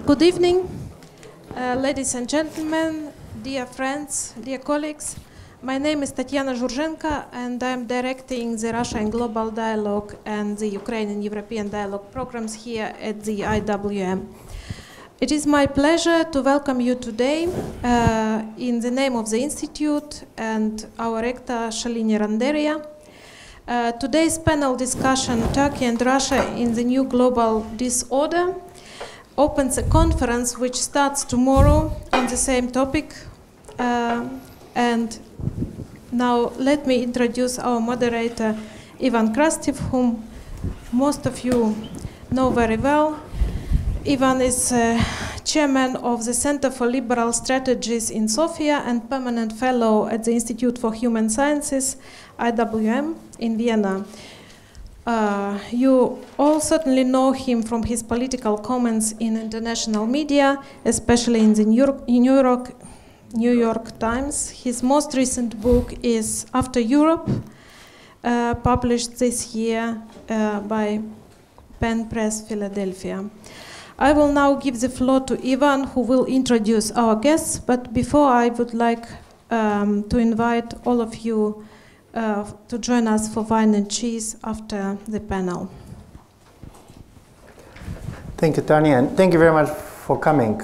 Good evening, ladies and gentlemen, dear friends, dear colleagues. My name is Tatiana Zhurzenko, and I'm directing the Russia and Global Dialogue and the Ukraine and European Dialogue programs here at the IWM. It is my pleasure to welcome you today in the name of the Institute and our rector, Shalini Randeria. Today's panel discussion, Turkey and Russia in the New Global Disorder, opens a conference which starts tomorrow on the same topic. And now let me introduce our moderator, Ivan Krastev, whom most of you know very well. Ivan is chairman of the Center for Liberal Strategies in Sofia and permanent fellow at the Institute for Human Sciences, IWM, in Vienna. You all certainly know him from his political comments in international media, especially in the New York Times. His most recent book is After Europe, published this year by Penn Press, Philadelphia. I will now give the floor to Ivan, who will introduce our guests, but before I would like to invite all of you to join us for wine and cheese after the panel. Thank you, Tanya, and thank you very much for coming.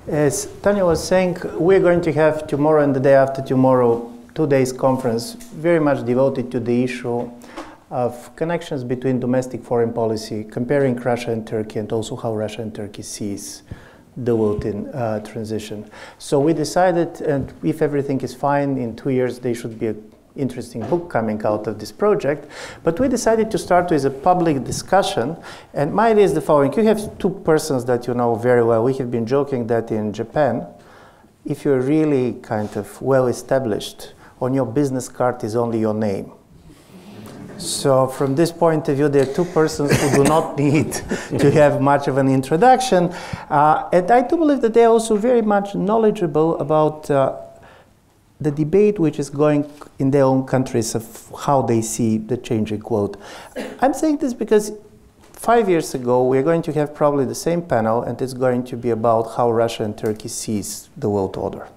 As Tanya was saying, we're going to have tomorrow and the day after tomorrow 2 days conference very much devoted to the issue of connections between domestic foreign policy, comparing Russia and Turkey, and also how Russia and Turkey sees the world in transition. So we decided, and if everything is fine, in 2 years there should be an interesting book coming out of this project. But we decided to start with a public discussion, and my idea is the following. You have two persons that you know very well. We have been joking that in Japan, if you're really kind of well established, on your business card is only your name. So from this point of view, there are two persons who do not need to have much of an introduction. And I do believe that they're also very much knowledgeable about the debate which is going in their own countries of how they see the changing world. I'm saying this because 5 years ago, we're going to have probably the same panel, and it's going to be about how Russia and Turkey sees the world order.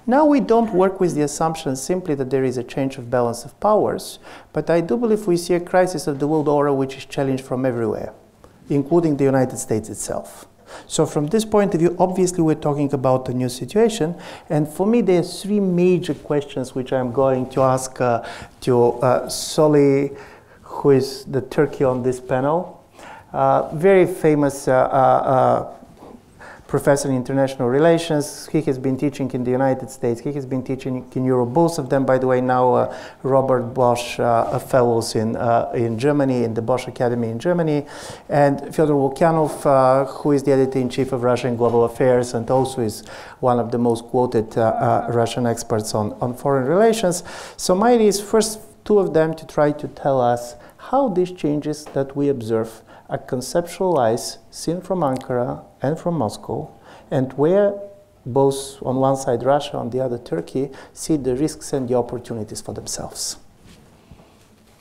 Now we don't work with the assumption simply that there is a change of balance of powers, but I do believe we see a crisis of the world order which is challenged from everywhere, including the United States itself. So from this point of view, obviously we're talking about a new situation, and for me there are three major questions which I'm going to ask to Soli, who is the Turkey on this panel. Very famous professor in international relations. He has been teaching in the United States. He has been teaching in Europe. Both of them, by the way, now Robert Bosch fellows in Germany, in the Bosch Academy in Germany. And Fyodor Lukyanov, who is the editor-in-chief of Russia and Global Affairs, and also is one of the most quoted Russian experts on foreign relations. So my idea is first two of them to try to tell us how these changes that we observe are conceptualized, seen from Ankara and from Moscow, and where both on one side Russia, on the other Turkey, see the risks and the opportunities for themselves.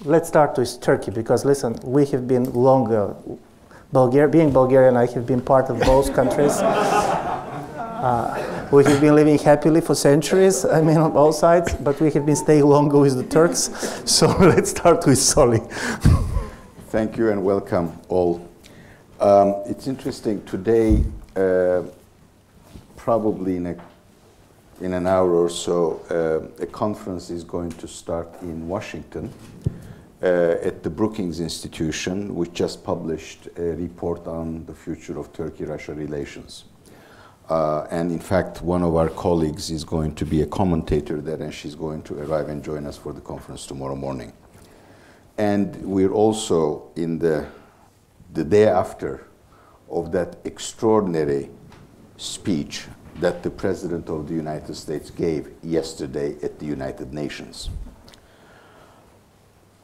Let's start with Turkey, because listen, we have been longer, being Bulgarian, I have been part of both countries. We have been living happily for centuries, I mean, on both sides, but we have been staying longer with the Turks. So let's start with Soli. Thank you and welcome all. It's interesting today, probably in an hour or so, a conference is going to start in Washington at the Brookings Institution, which just published a report on the future of Turkey-Russia relations. And in fact, one of our colleagues is going to be a commentator there, and she's going to arrive and join us for the conference tomorrow morning. And we're also in the day after of that extraordinary speech that the President of the United States gave yesterday at the United Nations.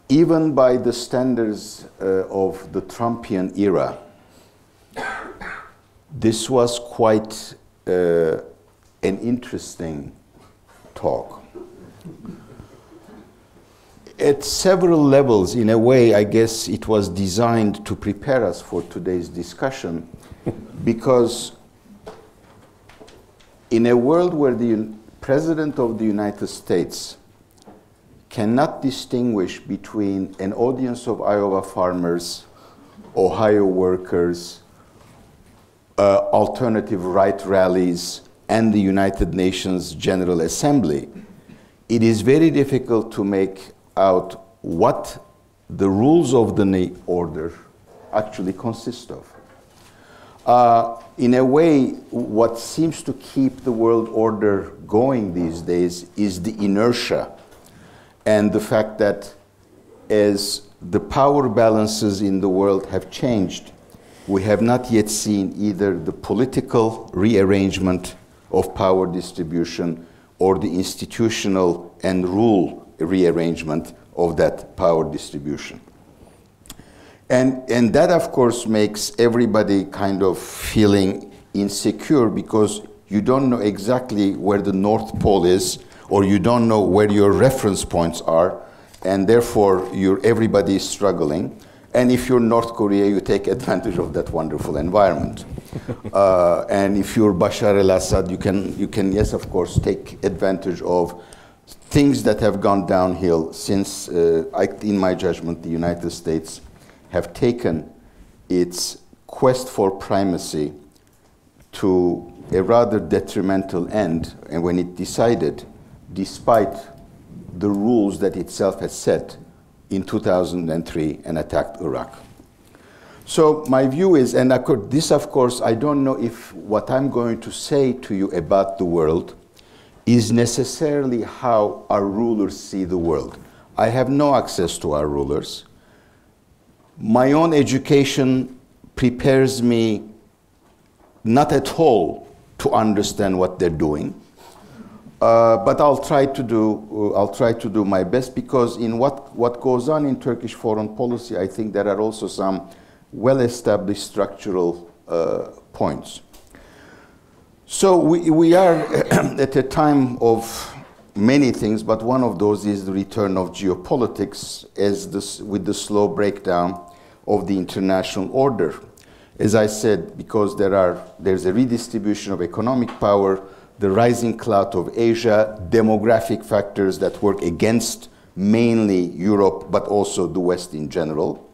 Even by the standards of the Trumpian era, this was quite an interesting talk. at several levels, in a way, I guess it was designed to prepare us for today's discussion, because in a world where the President of the United States cannot distinguish between an audience of Iowa farmers, Ohio workers, alternative right rallies, and the United Nations General Assembly, it is very difficult to make out what the rules of the order actually consist of. In a way, what seems to keep the world order going these days is the inertia and the fact that as the power balances in the world have changed, we have not yet seen either the political rearrangement of power distribution or the institutional and rule rearrangement of that power distribution. And that, of course, makes everybody kind of feeling insecure because you don't know exactly where the North Pole is, or you don't know where your reference points are, and therefore everybody is struggling. And if you're North Korea, you take advantage of that wonderful environment. And if you're Bashar al-Assad, you can, yes, of course, take advantage of things that have gone downhill since, in my judgment, the United States have taken its quest for primacy to a rather detrimental end, and when it decided, despite the rules that itself had set in 2003 and attacked Iraq. So my view is, and this of course, I don't know if what I'm going to say to you about the world is necessarily how our rulers see the world. I have no access to our rulers. My own education prepares me not at all to understand what they're doing, but I'll try to do my best, because in what goes on in Turkish foreign policy, I think there are also some well-established structural points. So we are at a time of many things, but one of those is the return of geopolitics with the slow breakdown of the international order. As I said, because there's a redistribution of economic power, the rising clout of Asia, demographic factors that work against mainly Europe, but also the West in general,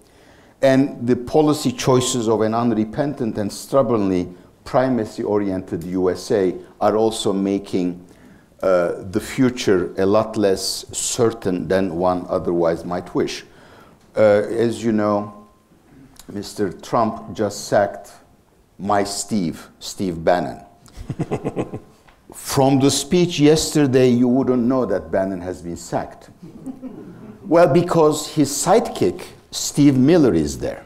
and the policy choices of an unrepentant and stubbornly primacy-oriented USA are also making the future a lot less certain than one otherwise might wish. As you know, Mr. Trump just sacked my Steve Bannon. From the speech yesterday, you wouldn't know that Bannon has been sacked. Well, because his sidekick, Steve Miller, is there,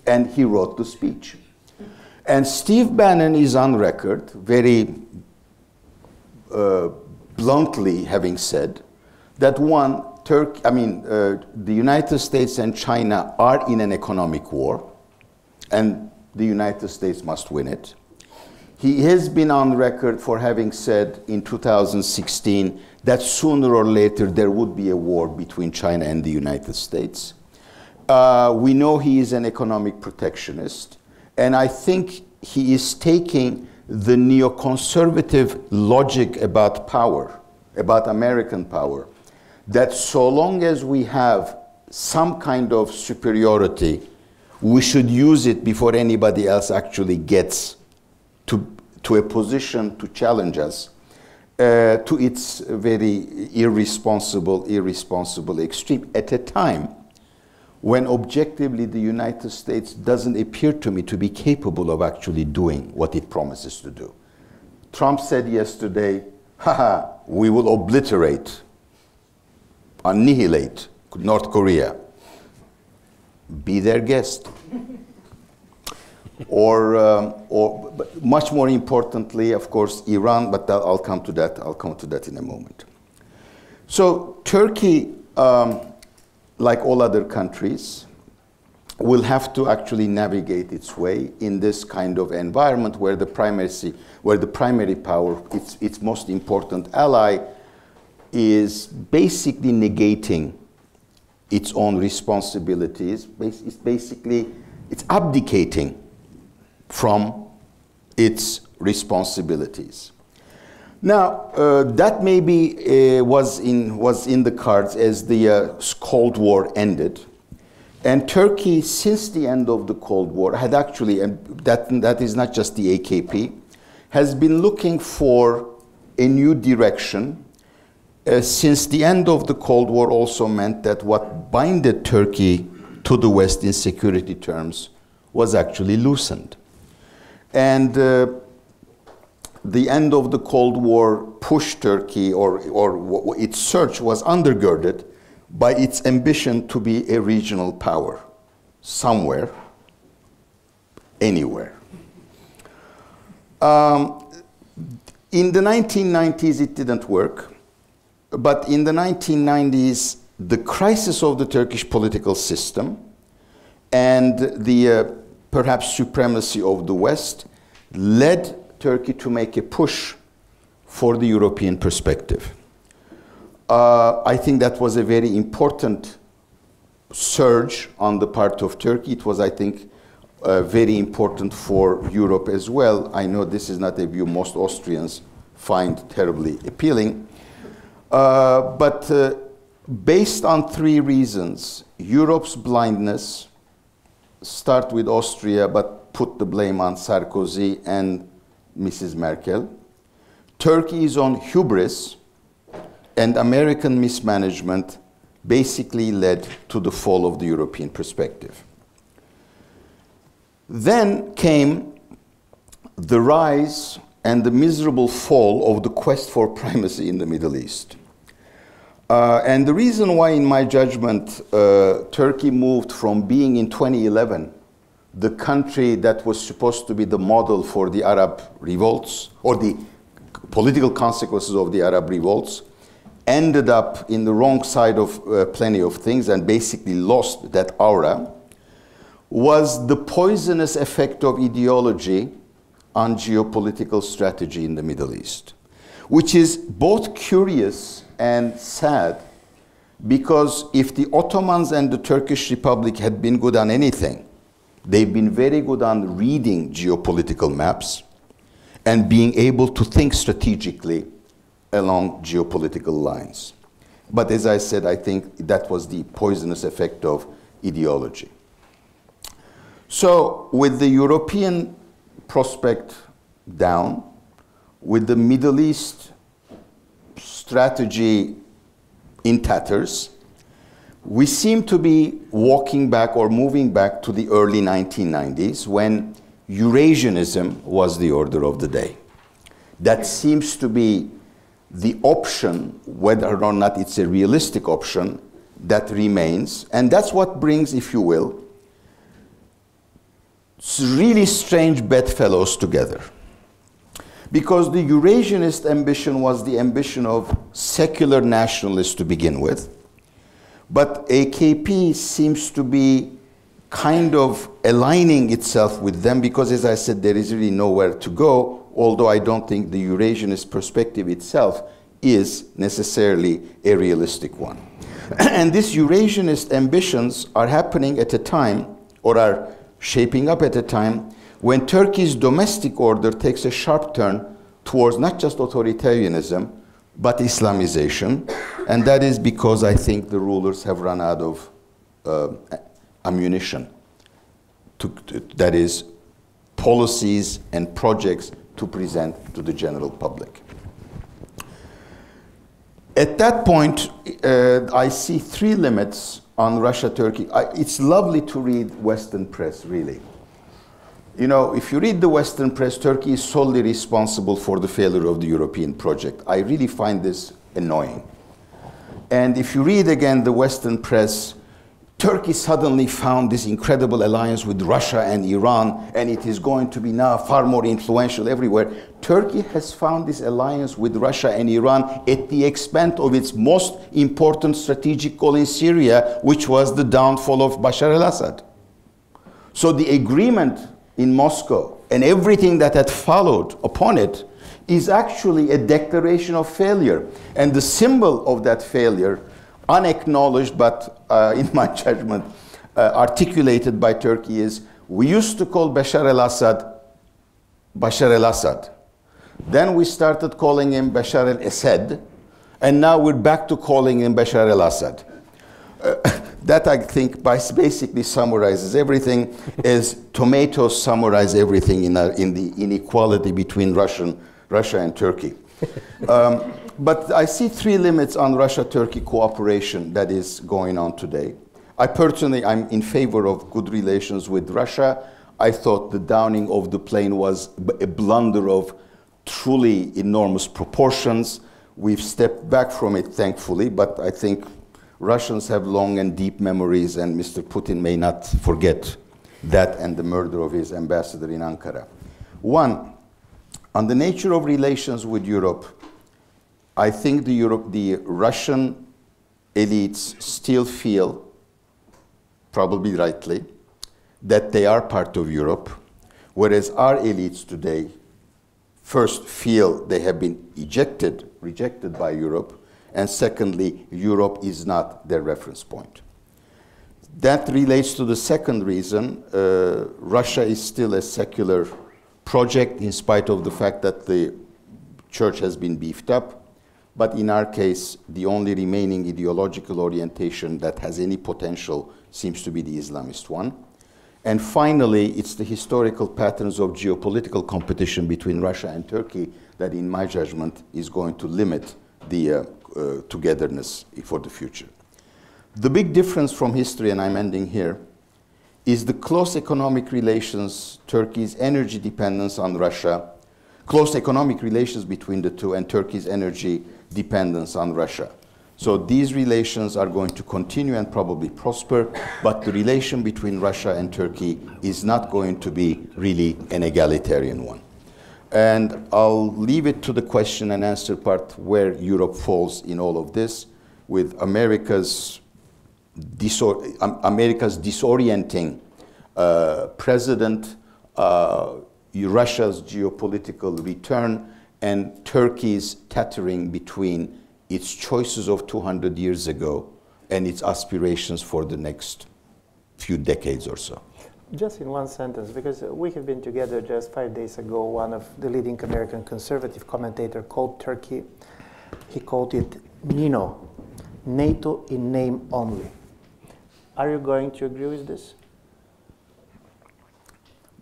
and he wrote the speech. And Steve Bannon is on record, very bluntly having said that the United States and China are in an economic war, and the United States must win it. He has been on record for having said in 2016 that sooner or later there would be a war between China and the United States. We know he is an economic protectionist, and I think he is taking the neoconservative logic about power, about American power, that so long as we have some kind of superiority, we should use it before anybody else actually gets to a position to challenge us, to its very irresponsible extreme, at a time when objectively the United States doesn't appear to me to be capable of actually doing what it promises to do. Trump said yesterday, we will obliterate, annihilate North Korea. Be their guest. But much more importantly, of course, Iran, but I'll come to that in a moment. So Turkey, like all other countries, will have to actually navigate its way in this kind of environment where the primary power, its most important ally, is basically negating its own responsibilities. It's basically, it's abdicating from its responsibilities. Now, that maybe was in the cards as the Cold War ended. And Turkey, since the end of the Cold War, had actually, and that is not just the AKP, has been looking for a new direction. Since the end of the Cold War also meant that what binded Turkey to the West in security terms was actually loosened. And the end of the Cold War pushed Turkey, or its search was undergirded by its ambition to be a regional power, somewhere, anywhere. In the 1990s, it didn't work. But in the 1990s, the crisis of the Turkish political system and the perhaps supremacy of the West led Turkey to make a push for the European perspective. I think that was a very important surge on the part of Turkey. It was, I think, very important for Europe as well. I know this is not a view most Austrians find terribly appealing. But based on three reasons: Europe's blindness, start with Austria, but put the blame on Sarkozy and Mrs. Merkel; Turkey's own hubris; and American mismanagement basically led to the fall of the European perspective. Then came the rise and the miserable fall of the quest for primacy in the Middle East. And the reason why, in my judgment, Turkey moved from being in 2011 the country that was supposed to be the model for the Arab revolts, or the political consequences of the Arab revolts, ended up in the wrong side of plenty of things and basically lost that aura, was the poisonous effect of ideology on geopolitical strategy in the Middle East, which is both curious and sad, because if the Ottomans and the Turkish Republic had been good on anything, they've been very good on reading geopolitical maps and being able to think strategically along geopolitical lines. But as I said, I think that was the poisonous effect of ideology. So with the European prospect down, with the Middle East strategy in tatters, we seem to be walking back or moving back to the early 1990s, when Eurasianism was the order of the day. That seems to be the option, whether or not it's a realistic option, that remains. And that's what brings, if you will, really strange bedfellows together. Because the Eurasianist ambition was the ambition of secular nationalists to begin with. But AKP seems to be kind of aligning itself with them, because, as I said, there is really nowhere to go, although I don't think the Eurasianist perspective itself is necessarily a realistic one. And these Eurasianist ambitions are happening at a time, or are shaping up at a time, when Turkey's domestic order takes a sharp turn towards not just authoritarianism, but Islamization. And that is because I think the rulers have run out of ammunition, that is, policies and projects to present to the general public. At that point, I see three limits on Russia-Turkey. It's lovely to read Western press, really. You know, if you read the Western press, Turkey is solely responsible for the failure of the European project. I really find this annoying. And if you read again the Western press, Turkey suddenly found this incredible alliance with Russia and Iran, and it is going to be now far more influential everywhere. Turkey has found this alliance with Russia and Iran at the expense of its most important strategic goal in Syria, which was the downfall of Bashar al-Assad. So the agreement in Moscow and everything that had followed upon it is actually a declaration of failure. And the symbol of that failure unacknowledged, but in my judgment, articulated by Turkey is, we used to call Bashar al-Assad Bashar al-Assad. Then we started calling him Bashar al-Assad, and now we're back to calling him Bashar al-Assad. That, I think, basically summarizes everything, as tomatoes summarize everything in the inequality between Russia and Turkey. But I see three limits on Russia-Turkey cooperation that is going on today. I'm in favor of good relations with Russia. I thought the downing of the plane was a blunder of truly enormous proportions. We've stepped back from it, thankfully, but I think Russians have long and deep memories, and Mr. Putin may not forget that and the murder of his ambassador in Ankara. One, on the nature of relations with Europe, I think the Russian elites still feel, probably rightly, that they are part of Europe, whereas our elites today first feel they have been rejected by Europe, and secondly, Europe is not their reference point. That relates to the second reason. Russia is still a secular project in spite of the fact that the church has been beefed up. But in our case, the only remaining ideological orientation that has any potential seems to be the Islamist one. And finally, it's the historical patterns of geopolitical competition between Russia and Turkey that, in my judgment, is going to limit the togetherness for the future. The big difference from history, and I'm ending here, is the close economic relations, Turkey's energy dependence on Russia, close economic relations between the two, and Turkey's energy dependence on Russia. So these relations are going to continue and probably prosper, but the relation between Russia and Turkey is not going to be really an egalitarian one. And I'll leave it to the question and answer part where Europe falls in all of this, with America's disorienting president, Russia's geopolitical return, and Turkey's teetering between its choices of 200 years ago and its aspirations for the next few decades or so. Just in one sentence, because we have been together just 5 days ago, one of the leading American conservative commentator called Turkey, he called it NINO, NATO in name only. Are you going to agree with this?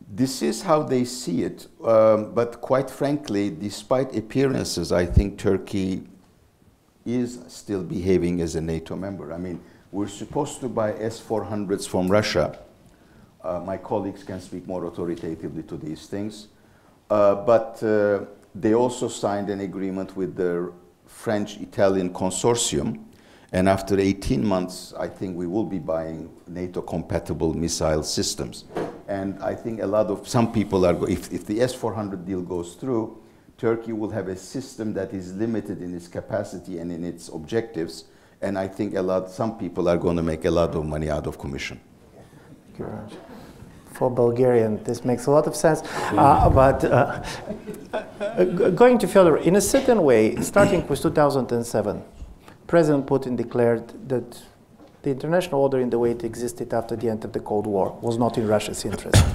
This is how they see it, but quite frankly, despite appearances, I think Turkey is still behaving as a NATO member. I mean, we're supposed to buy S-400s from Russia. My colleagues can speak more authoritatively to these things. But they also signed an agreement with the French-Italian consortium. And after 18 months, I think we will be buying NATO-compatible missile systems. And I think some people are, if the S-400 deal goes through, Turkey will have a system that is limited in its capacity and in its objectives. And I think some people are going to make a lot of money out of commission. Thank you very much. For Bulgarian, this makes a lot of sense. Going to Fyodor, in a certain way, starting with 2007, President Putin declared that the international order in the way it existed after the end of the Cold War was not in Russia's interest.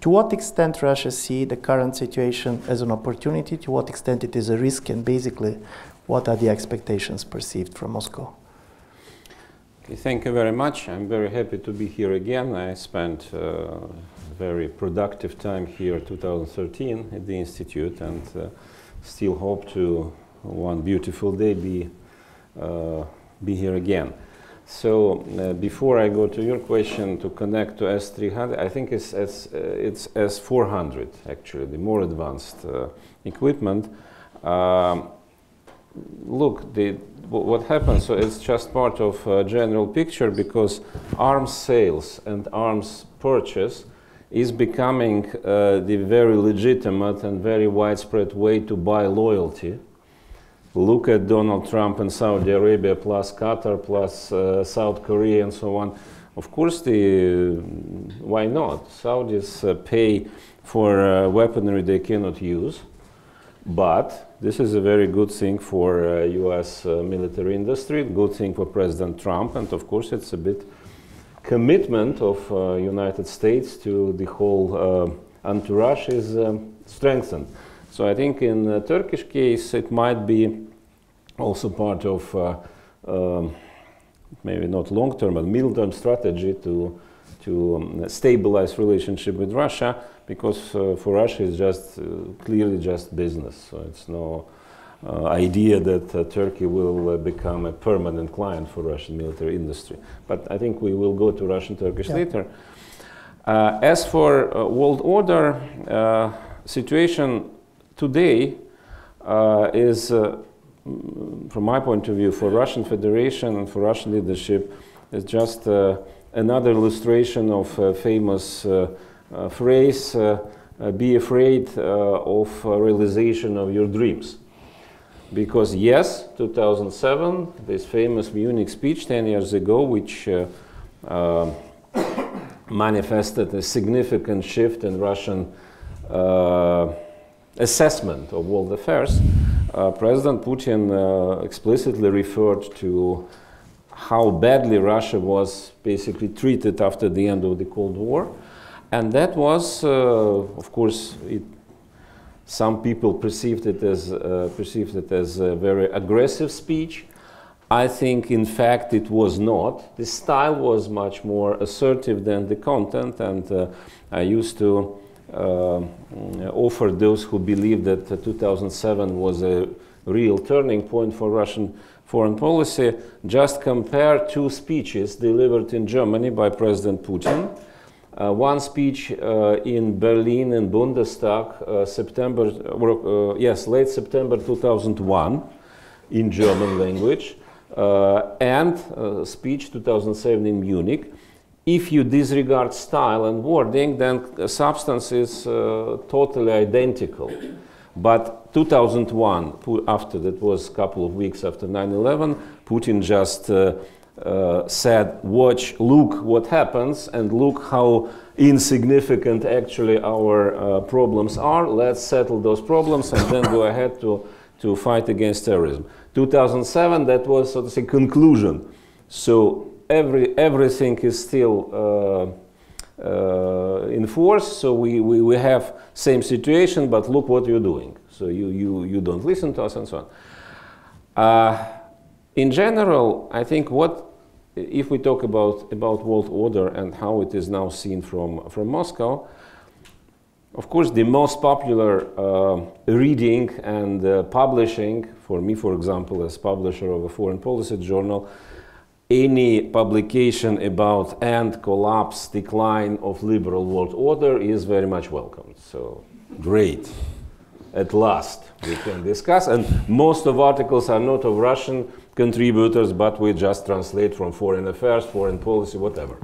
To what extent Russia sees the current situation as an opportunity, to what extent it is a risk, and basically, what are the expectations perceived from Moscow? Okay, thank you very much. I'm very happy to be here again. I spent very productive time here 2013 at the Institute, and still hope to one beautiful day be here again. So before I go to your question, to connect to S-300, I think it's S-400 actually, the more advanced equipment. Look, what happens, so it's just part of a general picture, because arms sales and arms purchase is becoming the very legitimate and very widespread way to buy loyalty. Look at Donald Trump and Saudi Arabia, plus Qatar, plus South Korea, and so on. Of course, why not? Saudis pay for weaponry they cannot use. But this is a very good thing for US military industry, good thing for President Trump, and of course it's a bit commitment of United States to the whole entourage is strengthened. So I think in the Turkish case it might be also part of maybe not long-term but middle-term strategy to stabilize relationship with Russia, because for Russia it's just clearly just business. So it's no idea that Turkey will become a permanent client for Russian military industry. But I think we will go to Russian-Turkish later. As for world order, situation today is, from my point of view, for Russian Federation and for Russian leadership, is just another illustration of a famous phrase, be afraid of realization of your dreams. Because yes, 2007, this famous Munich speech 10 years ago, which manifested a significant shift in Russian assessment of world affairs, President Putin explicitly referred to how badly Russia was basically treated after the end of the Cold War. And that was, of course, some people perceived it as a very aggressive speech. I think, in fact, it was not. The style was much more assertive than the content, and I used to offer those who believe that 2007 was a real turning point for Russian foreign policy, just compare two speeches delivered in Germany by President Putin. One speech in Berlin in Bundestag, late September 2001, in German language, and speech 2007 in Munich. If you disregard style and wording, then substance is totally identical. But 2001, after that was a couple of weeks after 9/11, Putin just said, look what happens, and look how insignificant actually our problems are. Let's settle those problems and then go ahead to fight against terrorism. 2007, that was, so to say, conclusion. So everything is still in force, so we have same situation, but look what you're doing. So you don't listen to us and so on. In general, I think if we talk about world order and how it is now seen from Moscow, of course the most popular reading and publishing, for me, for example, as publisher of a foreign policy journal, any publication about end, collapse, decline of liberal world order is very much welcomed. So great, at last we can discuss. And most of articles are not of Russian contributors, but we just translate from foreign affairs, foreign policy, whatever.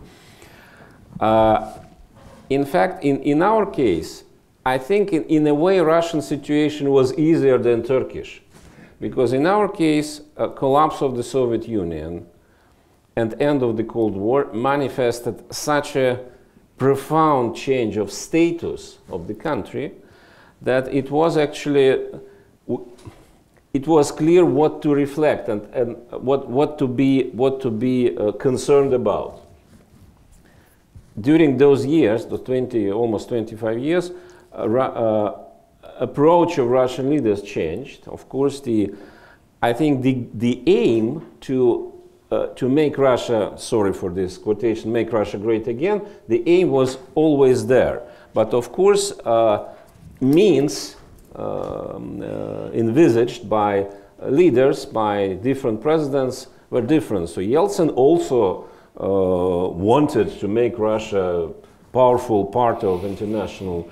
In fact, in our case, I think in a way Russian situation was easier than Turkish. Because in our case, collapse of the Soviet Union and end of the Cold War manifested such a profound change of status of the country that it was actually, it was clear what to reflect and what to be concerned about. During those years, the almost 25 years, approach of Russian leaders changed. Of course, I think the aim to make Russia, sorry for this quotation, make Russia great again, the aim was always there. But of course, means envisaged by leaders, by different presidents, were different. So Yeltsin also wanted to make Russia a powerful part of international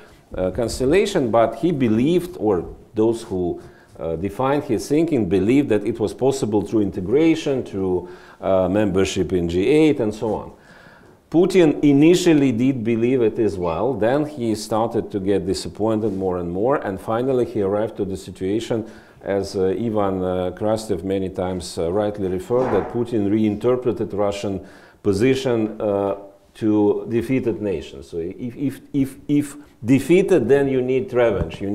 constellation, but he believed, or those who defined his thinking, believed that it was possible through integration, through membership in G8 and so on. Putin initially did believe it as well, then he started to get disappointed more and more, and finally he arrived to the situation, as Ivan Krastev many times rightly referred, that Putin reinterpreted Russian position to defeated nations. So if defeated, then you need revenge. You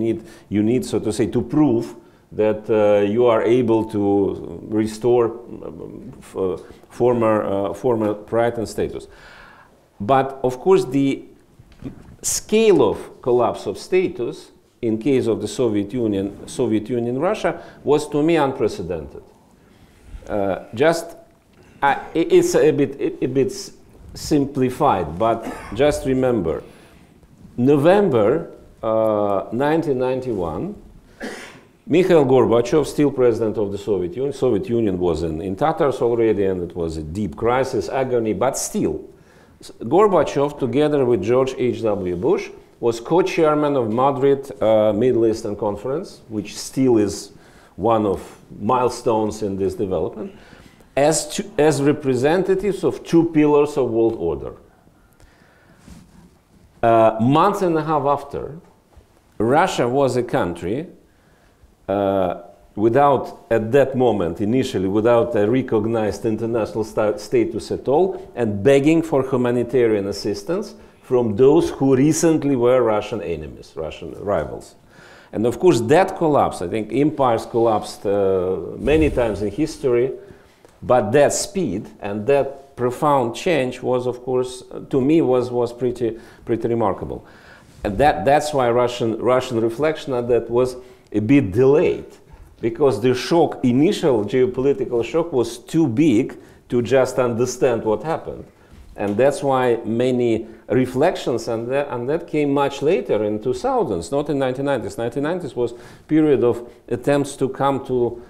need, so to say, to prove that you are able to restore former pride and status. But of course, the scale of collapse of status in case of the Soviet Union, Russia was to me unprecedented. It's a bit simplified, but just remember, November 1991, Mikhail Gorbachev, still president of the Soviet Union. Soviet Union was in tatters already, and it was a deep crisis, agony, but still, Gorbachev, together with George H.W. Bush, was co-chairman of Madrid Middle Eastern Conference, which still is one of milestones in this development, as representatives of two pillars of world order. Month and a half after, Russia was a country without, at that moment, initially, without a recognized international status at all, and begging for humanitarian assistance from those who recently were Russian enemies, Russian rivals. And of course, that collapse, I think empires collapsed many times in history, but that speed and that profound change was, of course, to me, was pretty remarkable. And that's why Russian reflection on that was a bit delayed, because the shock, initial geopolitical shock, was too big to just understand what happened. And that's why many reflections on that came much later in 2000s, not in 1990s. 1990s was a period of attempts to come to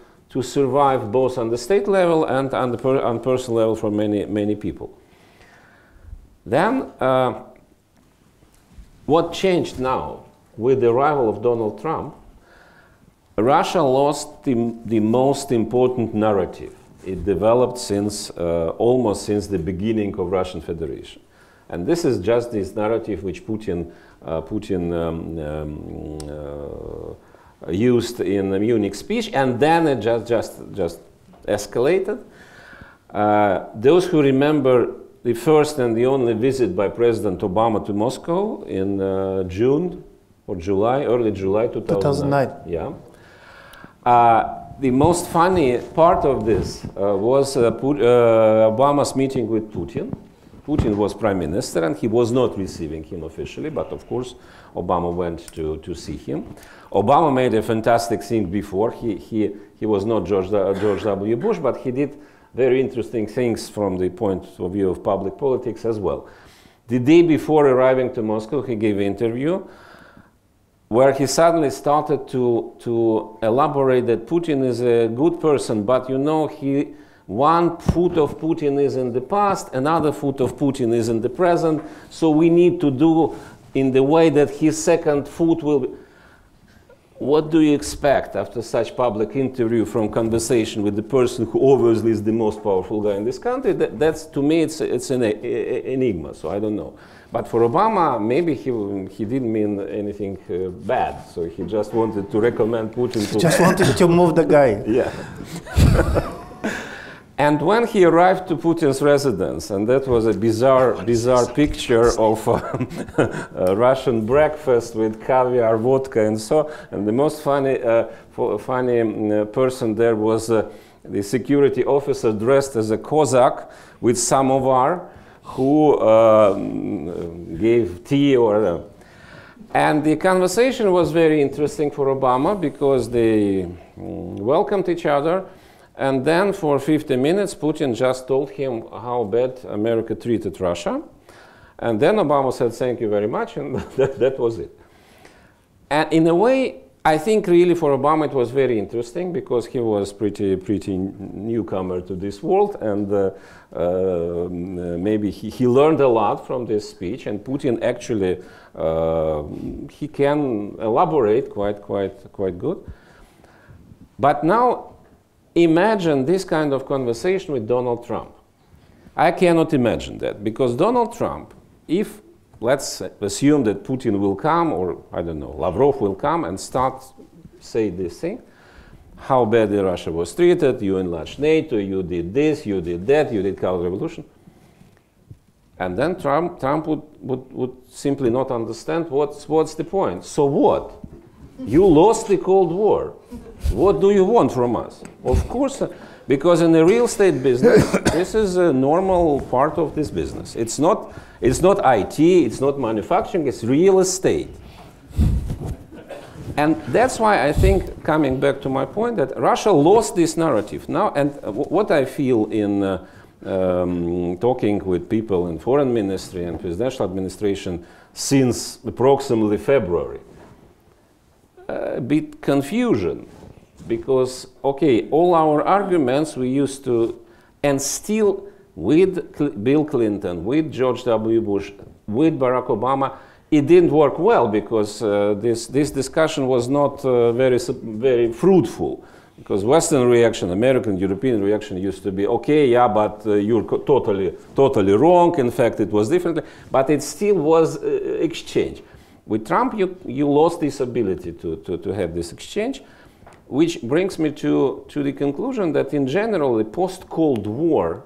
survive both on the state level and on personal level for many people. Then, what changed now with the arrival of Donald Trump? Russia lost the most important narrative. It developed almost since the beginning of Russian Federation. And this is just this narrative which Putin used in the Munich speech, and then it just escalated. Those who remember the first and the only visit by President Obama to Moscow in June or July, early July 2009. Yeah. The most funny part of this was Obama's meeting with Putin. Putin was prime minister, and he was not receiving him officially, but of course Obama went to see him. Obama made a fantastic thing before. He was not George W. Bush, but he did very interesting things from the point of view of public politics as well. The day before arriving to Moscow, he gave an interview where he suddenly started to elaborate that Putin is a good person, but you know, one foot of Putin is in the past, another foot of Putin is in the present, so we need to do in the way that his second foot will be. What do you expect after such public interview from conversation with the person who obviously is the most powerful guy in this country? That's, to me, it's an enigma, so I don't know. But for Obama, maybe he didn't mean anything bad, so he just wanted to recommend Putin to... Just wanted to move the guy. Yeah. And when he arrived to Putin's residence, and that was a bizarre picture of a Russian breakfast with caviar, vodka, and so. And the most funny person there was the security officer dressed as a Cossack with samovar, who gave tea or. And the conversation was very interesting for Obama because they welcomed each other. And then for 50 minutes, Putin just told him how bad America treated Russia. And then Obama said, thank you very much, and that was it. And in a way, I think really for Obama it was very interesting because he was pretty newcomer to this world, and maybe he learned a lot from this speech, and Putin actually, he can elaborate quite good. But now, imagine this kind of conversation with Donald Trump. I cannot imagine that, because Donald Trump, if, let's assume that Putin will come, or I don't know, Lavrov will come and say this thing, how badly Russia was treated, you enlarged NATO, you did this, you did that, you did counter-revolution. And then Trump would simply not understand what's the point. So what? You lost the Cold War. What do you want from us? Of course, because in the real estate business, this is a normal part of this business. It's not IT, it's not manufacturing, it's real estate. And that's why I think, coming back to my point, that Russia lost this narrative now. And what I feel in talking with people in foreign ministry and presidential administration since approximately February, a bit confusion. Because, okay, all our arguments we used to, and still with Bill Clinton, with George W. Bush, with Barack Obama, it didn't work well because this discussion was not very fruitful. Because Western reaction, American, European reaction used to be, okay, yeah, but you're totally wrong. In fact, it was different. But it still was exchange. With Trump, you lost this ability to have this exchange. Which brings me to the conclusion that in general, the post-Cold War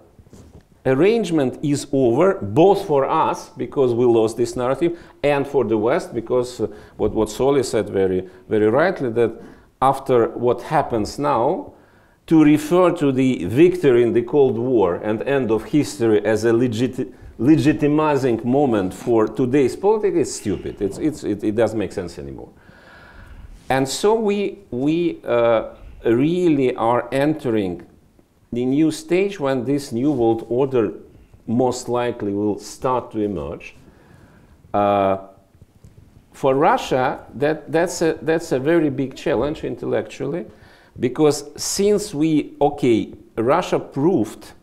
arrangement is over, both for us, because we lost this narrative, and for the West, because what Soli said very rightly, that after what happens now, to refer to the victory in the Cold War and end of history as a legitimizing moment for today's politics is stupid. It doesn't make sense anymore. And so we really are entering the new stage when this new world order most likely will start to emerge. For Russia, that's a very big challenge intellectually, because since Russia proved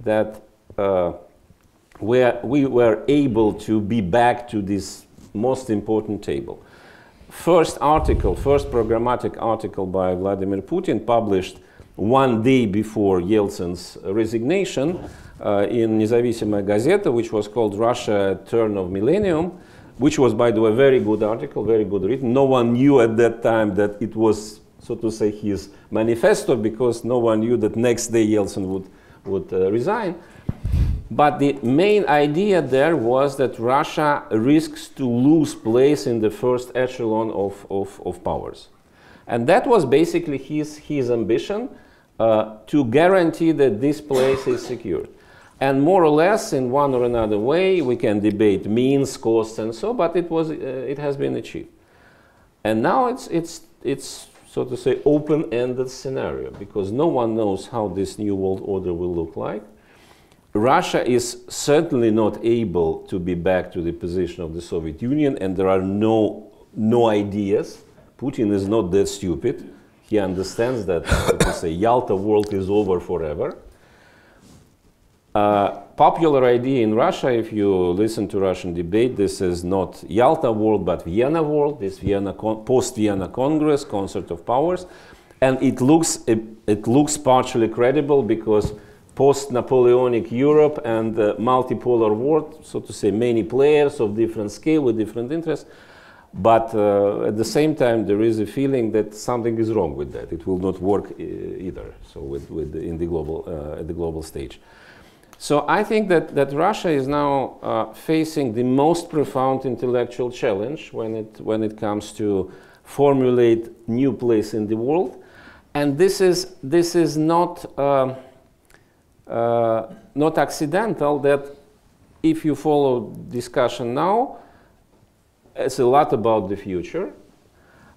that we were able to be back to this most important table. First programmatic article by Vladimir Putin, published one day before Yeltsin's resignation in Независимая газета, which was called Russia Turn of Millennium, which was, by the way, a very good article, very good written. No one knew at that time that it was, so to say, his manifesto, because no one knew that next day Yeltsin would resign. But the main idea there was that Russia risks to lose place in the first echelon of powers. And that was basically his ambition, to guarantee that this place is secured. And more or less, in one or another way, we can debate means, costs, and so, but it has been achieved. And now it's so to say, open-ended scenario, because no one knows how this new world order will look like. Russia is certainly not able to be back to the position of the Soviet Union, and there are no ideas. Putin is not that stupid. He understands that, so to say, Yalta world is over forever. Popular idea in Russia, if you listen to Russian debate, this is not Yalta world, but Vienna world, this post-Vienna Congress, concert of powers. And it looks partially credible because post-Napoleonic Europe and multipolar world, so to say, many players of different scale with different interests. But at the same time, there is a feeling that something is wrong with that. It will not work either. So at the global stage. So I think that Russia is now facing the most profound intellectual challenge when it comes to formulate new place in the world, and this is not accidental. That if you follow discussion now, it's a lot about the future,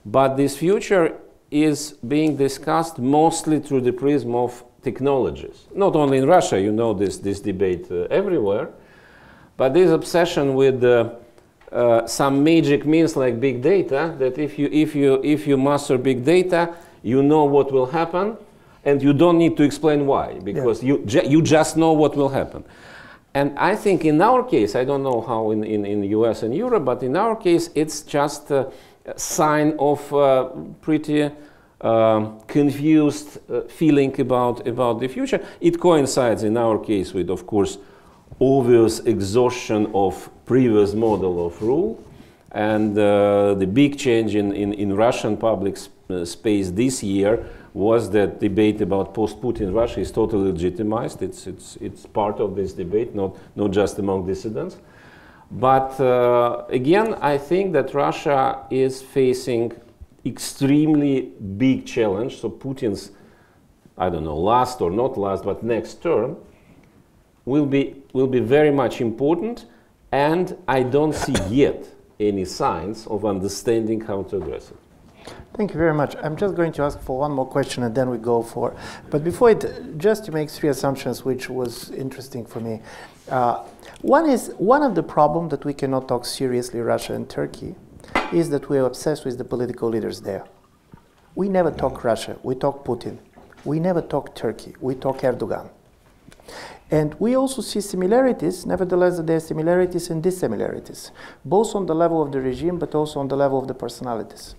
but this future is being discussed mostly through the prism of technologies. Not only in Russia, you know this debate everywhere, but this obsession with some magic means like big data, that if you master big data, you know what will happen, and you don't need to explain why, because you just know what will happen. And I think in our case, I don't know how in the US and Europe, but in our case, it's just a sign of pretty confused feeling about the future. It coincides in our case with, of course, obvious exhaustion of previous model of rule, and the big change in Russian public space this year was that debate about post-Putin Russia is totally legitimized. It's part of this debate, not just among dissidents. But again, I think that Russia is facing extremely big challenge. So Putin's, I don't know, last or not last, but next term will be very much important, and I don't see yet any signs of understanding how to address it. Thank you very much. I'm just going to ask for one more question and then we go for, but before it, just to make three assumptions which was interesting for me. One is, one of the problems that we cannot talk seriously Russia and Turkey is that we are obsessed with the political leaders there. We never talk Russia, we talk Putin. We never talk Turkey, we talk Erdogan. And we also see similarities, nevertheless there are similarities and dissimilarities, both on the level of the regime but also on the level of the personalities.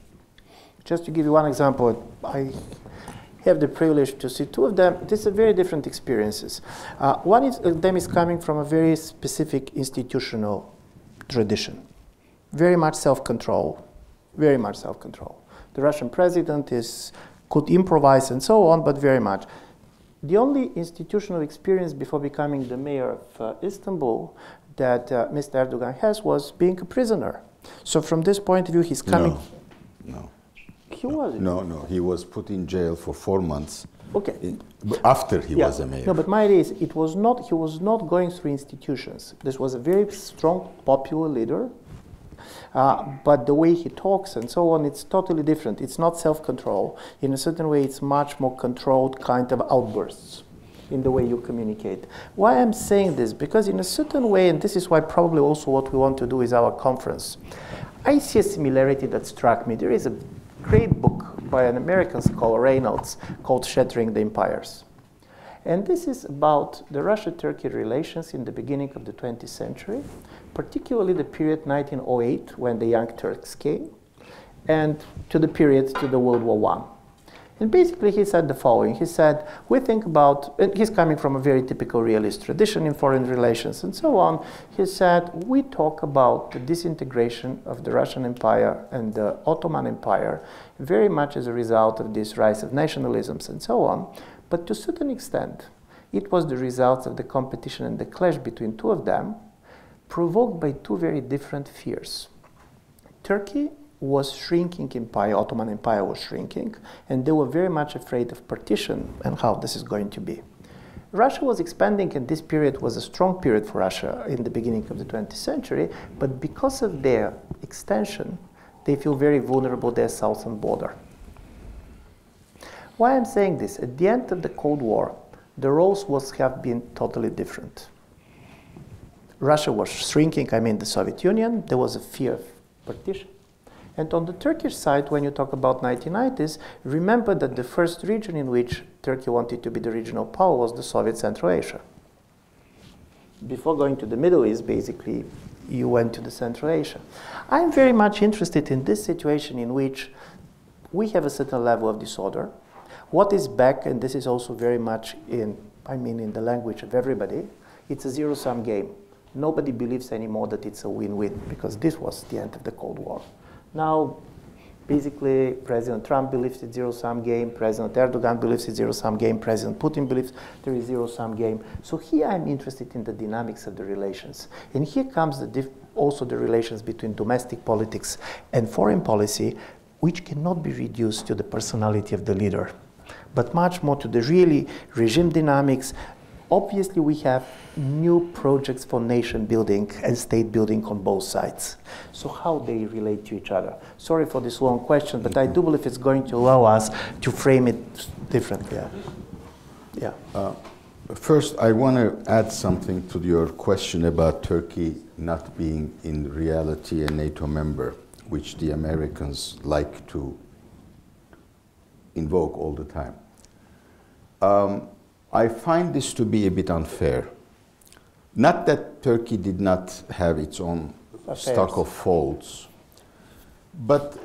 Just to give you one example, I have the privilege to see two of them. These are very different experiences. One of them is coming from a very specific institutional tradition. Very much self-control, very much self-control. The Russian president could improvise and so on, but very much. The only institutional experience before becoming the mayor of Istanbul that Mr. Erdogan has was being a prisoner. So from this point of view, he's coming... No. He wasn't. No, he was put in jail for 4 months. Okay. After he was a mayor. No, but my idea is, he was not going through institutions. This was a very strong, popular leader. But the way he talks and so on, it's totally different. It's not self-control. In a certain way, it's much more controlled kind of outbursts in the way you communicate. Why I'm saying this? Because in a certain way, and this is why probably also what we want to do with our conference, I see a similarity that struck me. There is a great book by an American scholar, Reynolds, called Shattering the Empires. And this is about the Russia-Turkey relations in the beginning of the 20th century, particularly the period 1908, when the Young Turks came, and to the period to the World War I. And basically he said the following. He said, we think about, and he's coming from a very typical realist tradition in foreign relations and so on. He said, we talk about the disintegration of the Russian Empire and the Ottoman Empire very much as a result of this rise of nationalisms and so on. But to a certain extent, it was the result of the competition and the clash between two of them, provoked by two very different fears. Turkey was shrinking empire, Ottoman Empire was shrinking, and they were very much afraid of partition and how this is going to be. Russia was expanding, and this period was a strong period for Russia in the beginning of the 20th century, but because of their extension, they feel very vulnerable to their southern border. Why I'm saying this? At the end of the Cold War, the roles have been totally different. Russia was shrinking, I mean the Soviet Union, there was a fear of partition. And on the Turkish side, when you talk about 1990s, remember that the first region in which Turkey wanted to be the regional power was the Soviet Central Asia. Before going to the Middle East, basically, you went to the Central Asia. I'm very much interested in this situation in which we have a certain level of disorder. What is back, and this is also very much in the language of everybody, it's a zero-sum game. Nobody believes anymore that it's a win-win, because this was the end of the Cold War. Now, basically, President Trump believes it's zero-sum game, President Erdogan believes it's zero-sum game, President Putin believes there is zero-sum game. So here I'm interested in the dynamics of the relations. And here comes also the relations between domestic politics and foreign policy, which cannot be reduced to the personality of the leader, but much more to the really regime dynamics. Obviously, we have new projects for nation building and state building on both sides. So how they relate to each other? Sorry for this long question, but I do believe it's going to allow us to frame it differently. Yeah. First, I want to add something to your question about Turkey not being in reality a NATO member, which the Americans like to invoke all the time. I find this to be a bit unfair. Not that Turkey did not have its own stock of faults, but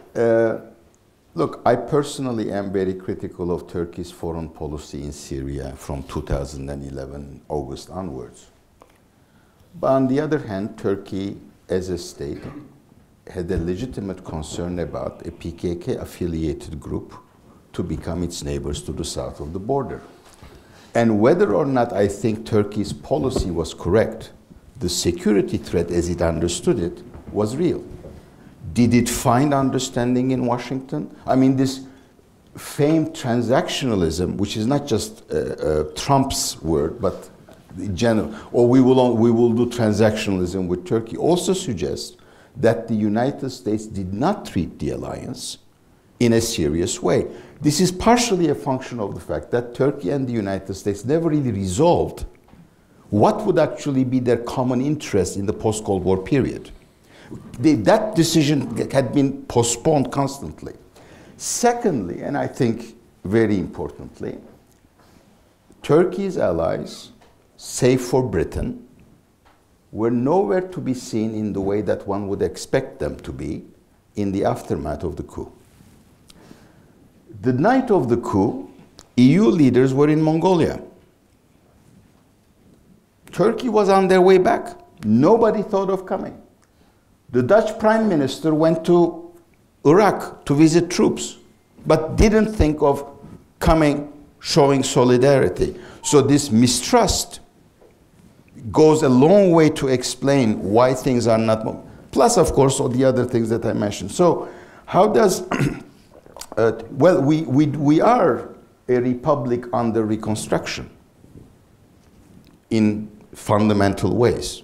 look, I personally am very critical of Turkey's foreign policy in Syria from 2011 August onwards. But on the other hand, Turkey as a state had a legitimate concern about a PKK-affiliated group to become its neighbors to the south of the border. And whether or not I think Turkey's policy was correct, the security threat as it understood it was real. Did it find understanding in Washington? I mean, this famed transactionalism, which is not just Trump's word, but in general, or we will do transactionalism with Turkey, also suggests that the United States did not treat the alliance in a serious way. This is partially a function of the fact that Turkey and the United States never really resolved what would actually be their common interest in the post-Cold War period. That decision had been postponed constantly. Secondly, and I think very importantly, Turkey's allies, save for Britain, were nowhere to be seen in the way that one would expect them to be in the aftermath of the coup. The night of the coup, EU leaders were in Mongolia. Turkey was on their way back. Nobody thought of coming. The Dutch Prime Minister went to Iraq to visit troops, but didn't think of coming, showing solidarity. So this mistrust goes a long way to explain why things are not, plus of course all the other things that I mentioned. So how does, well, we are a republic under reconstruction in fundamental ways.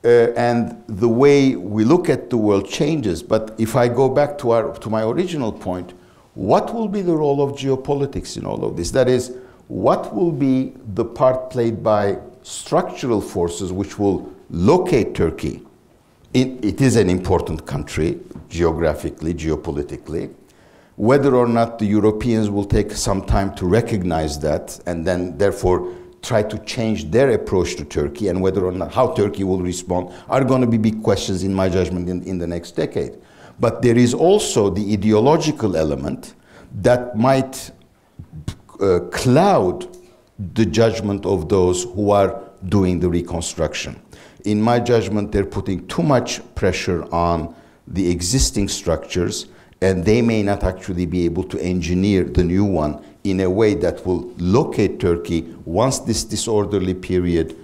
And the way we look at the world changes. But if I go back to my original point, what will be the role of geopolitics in all of this? That is, what will be the part played by structural forces which will locate Turkey? It is an important country, geographically, geopolitically. Whether or not the Europeans will take some time to recognize that and then therefore try to change their approach to Turkey, and whether or not how Turkey will respond are going to be big questions in my judgment in the next decade. But there is also the ideological element that might cloud the judgment of those who are doing the reconstruction. In my judgment, they're putting too much pressure on the existing structures, and they may not actually be able to engineer the new one in a way that will locate Turkey once this disorderly period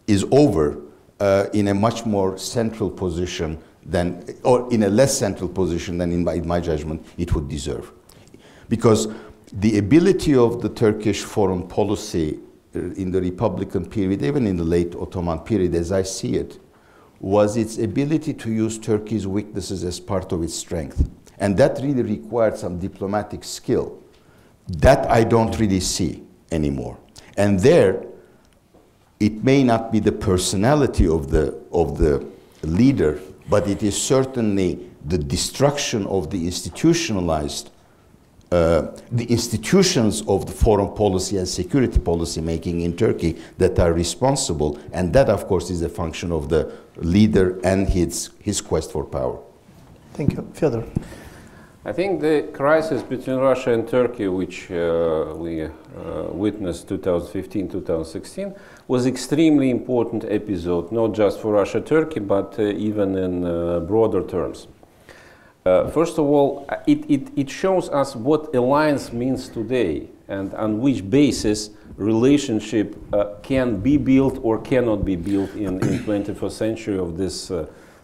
is over in a much more central position than, or in a less central position than in my judgment it would deserve. Because the ability of the Turkish foreign policy in the Republican period, even in the late Ottoman period as I see it, was its ability to use Turkey's weaknesses as part of its strength. And that really required some diplomatic skill that I don't really see anymore. And there, it may not be the personality of the leader, but it is certainly the destruction of the institutionalized, the institutions of the foreign policy and security policy making in Turkey that are responsible. And that, of course, is a function of the leader and his quest for power. Thank you. Fyodor. I think the crisis between Russia and Turkey, which we witnessed 2015-2016, was extremely important episode, not just for Russia-Turkey, but even in broader terms. First of all, it shows us what alliance means today and on which basis relationship can be built or cannot be built in 21st century of this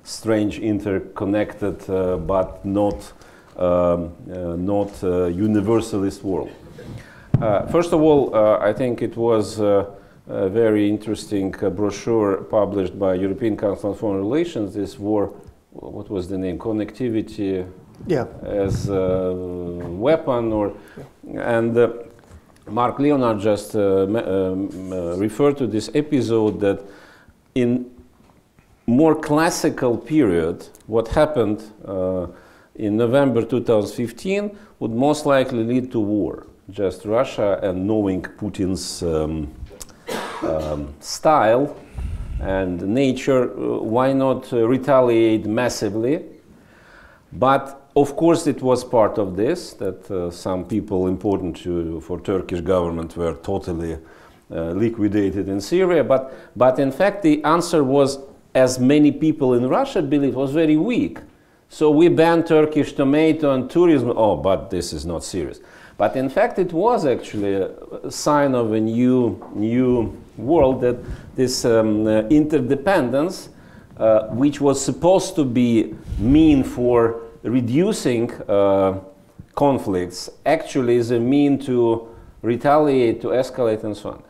strange interconnected but not universalist world. First of all, I think it was a very interesting brochure published by European Council on Foreign Relations. This war, what was the name? Connectivity as a weapon, or and Mark Leonard just referred to this episode that in more classical period, what happened in November 2015 would most likely lead to war. Just Russia, and knowing Putin's style and nature, why not retaliate massively? But of course it was part of this, that some people important for Turkish government were totally liquidated in Syria, but in fact the answer was, as many people in Russia believe, was very weak. So we banned Turkish tomato and tourism. Oh, but this is not serious. But in fact, it was actually a sign of a new world, that this interdependence, which was supposed to be mean for reducing conflicts, actually is a mean to retaliate, to escalate, and so on.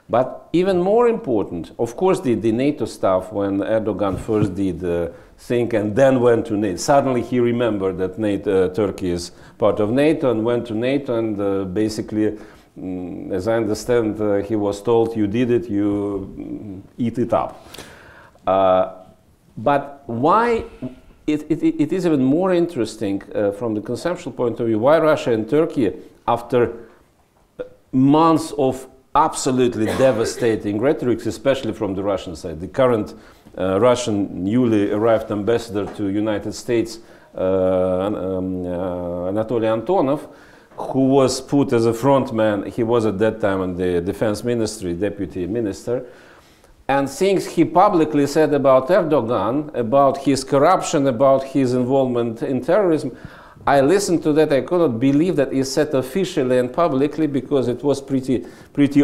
But even more important, of course, the NATO stuff, when Erdogan first did the thing and then went to NATO. Suddenly he remembered that Turkey is part of NATO and went to NATO, and basically, as I understand, he was told, you did it, you eat it up. But why, it is even more interesting from the conceptual point of view, why Russia and Turkey, after months of absolutely devastating rhetoric, especially from the Russian side. The current Russian newly arrived ambassador to United States, Anatoly Antonov, who was put as a front man, he was at that time in the defense ministry, deputy minister, and things he publicly said about Erdogan, about his corruption, about his involvement in terrorism, I listened to that. I could not believe that he said officially and publicly, because it was pretty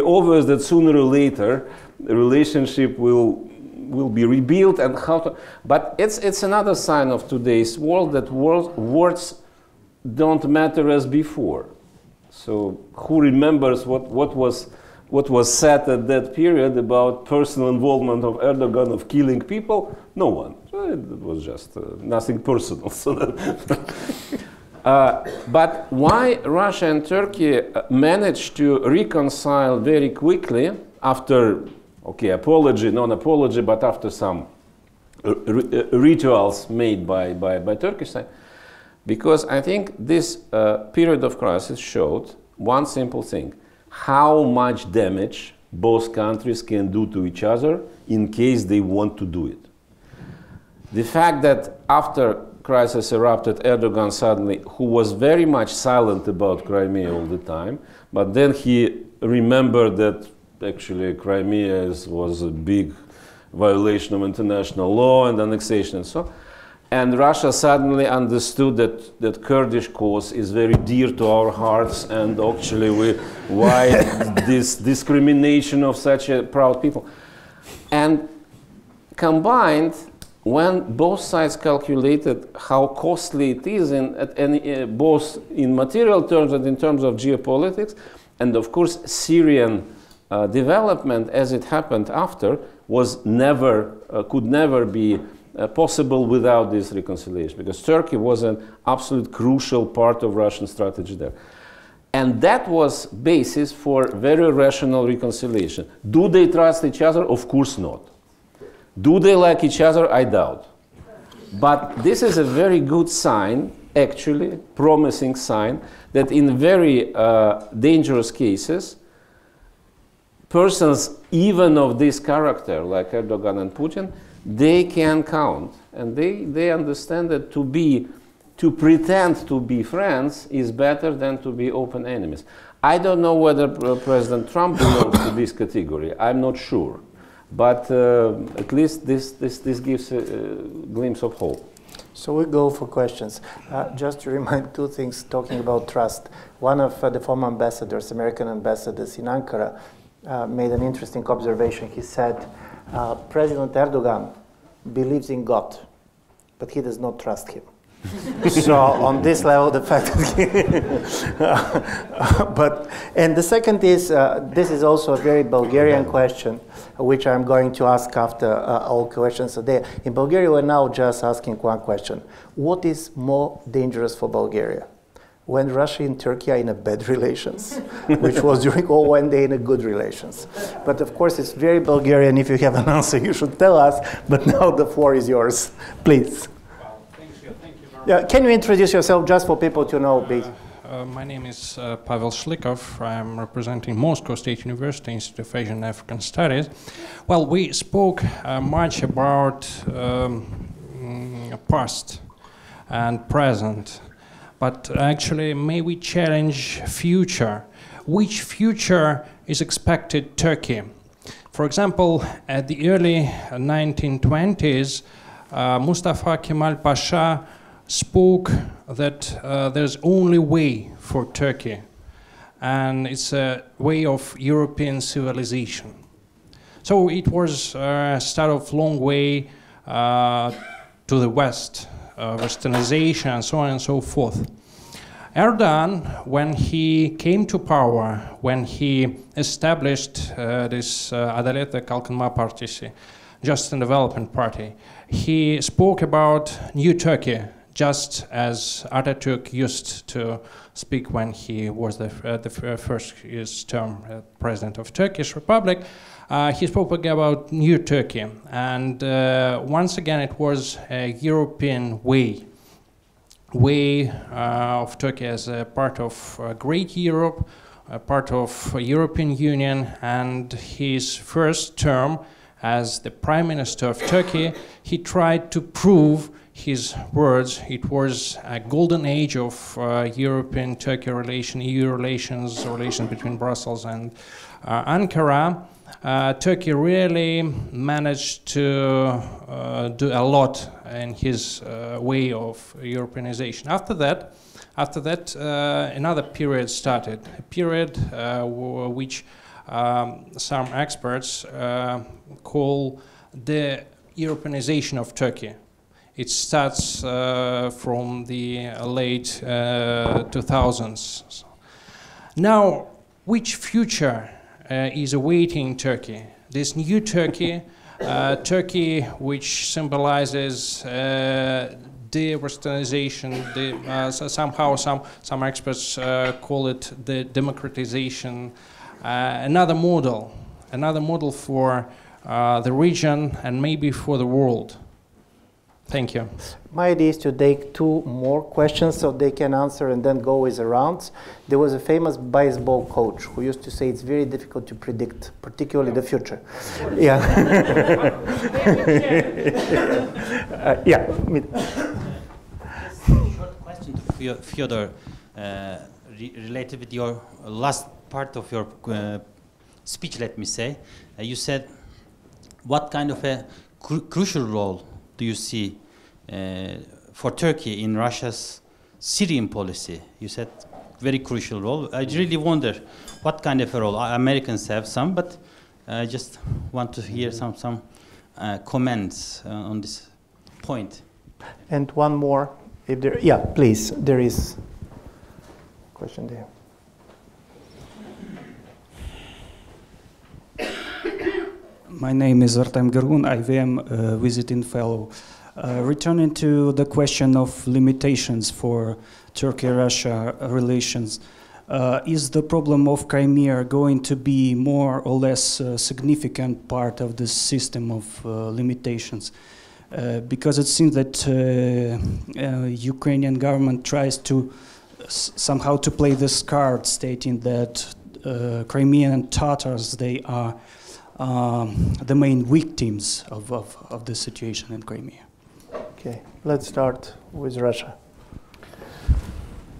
obvious that sooner or later the relationship will be rebuilt, and how to. But it's another sign of today's world, that words don't matter as before. So who remembers what was said at that period about personal involvement of Erdogan, of killing people? No one. It was just nothing personal. So but why Russia and Turkey managed to reconcile very quickly after, okay, apology, non-apology, but after some rituals made by Turkish side? Because I think this period of crisis showed one simple thing: how much damage both countries can do to each other in case they want to do it. The fact that after crisis erupted, Erdogan suddenly, who was very much silent about Crimea all the time, but then he remembered that actually Crimea was a big violation of international law and annexation and so on. And Russia suddenly understood that Kurdish cause is very dear to our hearts, and actually why this discrimination of such a proud people. And combined, when both sides calculated how costly it is, both in material terms and in terms of geopolitics, and of course Syrian development as it happened after could never be possible without this reconciliation, because Turkey was an absolute crucial part of Russian strategy there. And that was basis for very rational reconciliation. Do they trust each other? Of course not. Do they like each other? I doubt. But this is a very good sign, actually, promising sign, that in very dangerous cases, persons even of this character, like Erdogan and Putin, they can count. And they understand that to pretend to be friends is better than to be open enemies. I don't know whether President Trump belongs to this category. I'm not sure. But at least this gives a glimpse of hope. So we go for questions. Just to remind two things, talking about trust. One of the former ambassadors, American ambassadors in Ankara, made an interesting observation. He said, President Erdogan believes in God, but he does not trust him. So on this level, the fact that and the second is, this is also a very Bulgarian question, which I'm going to ask after all questions today. In Bulgaria, we're now just asking one question. What is more dangerous for Bulgaria? When Russia and Turkey are in a bad relations, which was during, or when they're in a good relations. But of course, it's very Bulgarian. If you have an answer, you should tell us. But now the floor is yours. Please. Yeah, can you introduce yourself just for people to know? My name is Pavel Shlikov. I'm representing Moscow State University Institute of Asian and African Studies. Well, we spoke much about past and present, but actually, may we challenge future? Which future is expected Turkey? For example, at the early 1920s, Mustafa Kemal Pasha spoke that there's only way for Turkey, and it's a way of European civilization. So it was a start of long way to the West, westernization and so on and so forth. Erdogan, when he came to power, when he established this Adalet ve Kalkınma Partisi, Justice and Development Party, he spoke about New Turkey, just as Habertürk used to speak when he was the first his term president of Turkish Republic. He spoke about New Turkey, and once again it was a European way of Turkey as a part of great Europe, a part of European Union, and his first term as the Prime Minister of Turkey, he tried to prove his words. It was a golden age of European-Turkey relation, EU relations between Brussels and Ankara. Turkey really managed to do a lot in his way of Europeanization. After that, another period started, a period which some experts call the Europeanization of Turkey. It starts from the late 2000s. Now, which future is awaiting Turkey? This new Turkey, Turkey which symbolizes de-westernization, somehow some experts call it the democratization, another model for the region and maybe for the world. Thank you. My idea is to take two more questions so they can answer and then go with the rounds. There was a famous baseball coach who used to say it's very difficult to predict, particularly the future. Yeah. Yeah. Short question to Fyodor, related with your last part of your speech, let me say. You said, what kind of a crucial role do you see for Turkey in Russia's Syrian policy? You said very crucial role. I really wonder what kind of a role. Americans have some, but I just want to hear some comments on this point. And one more, if there, yeah, please, there is a question there. My name is Artem Gergun, IVM visiting fellow. Returning to the question of limitations for Turkey-Russia relations, is the problem of Crimea going to be more or less a significant part of this system of limitations? Because it seems that Ukrainian government tries to somehow to play this card, stating that Crimean Tatars, they are the main victims of the situation in Crimea. Okay, let's start with Russia.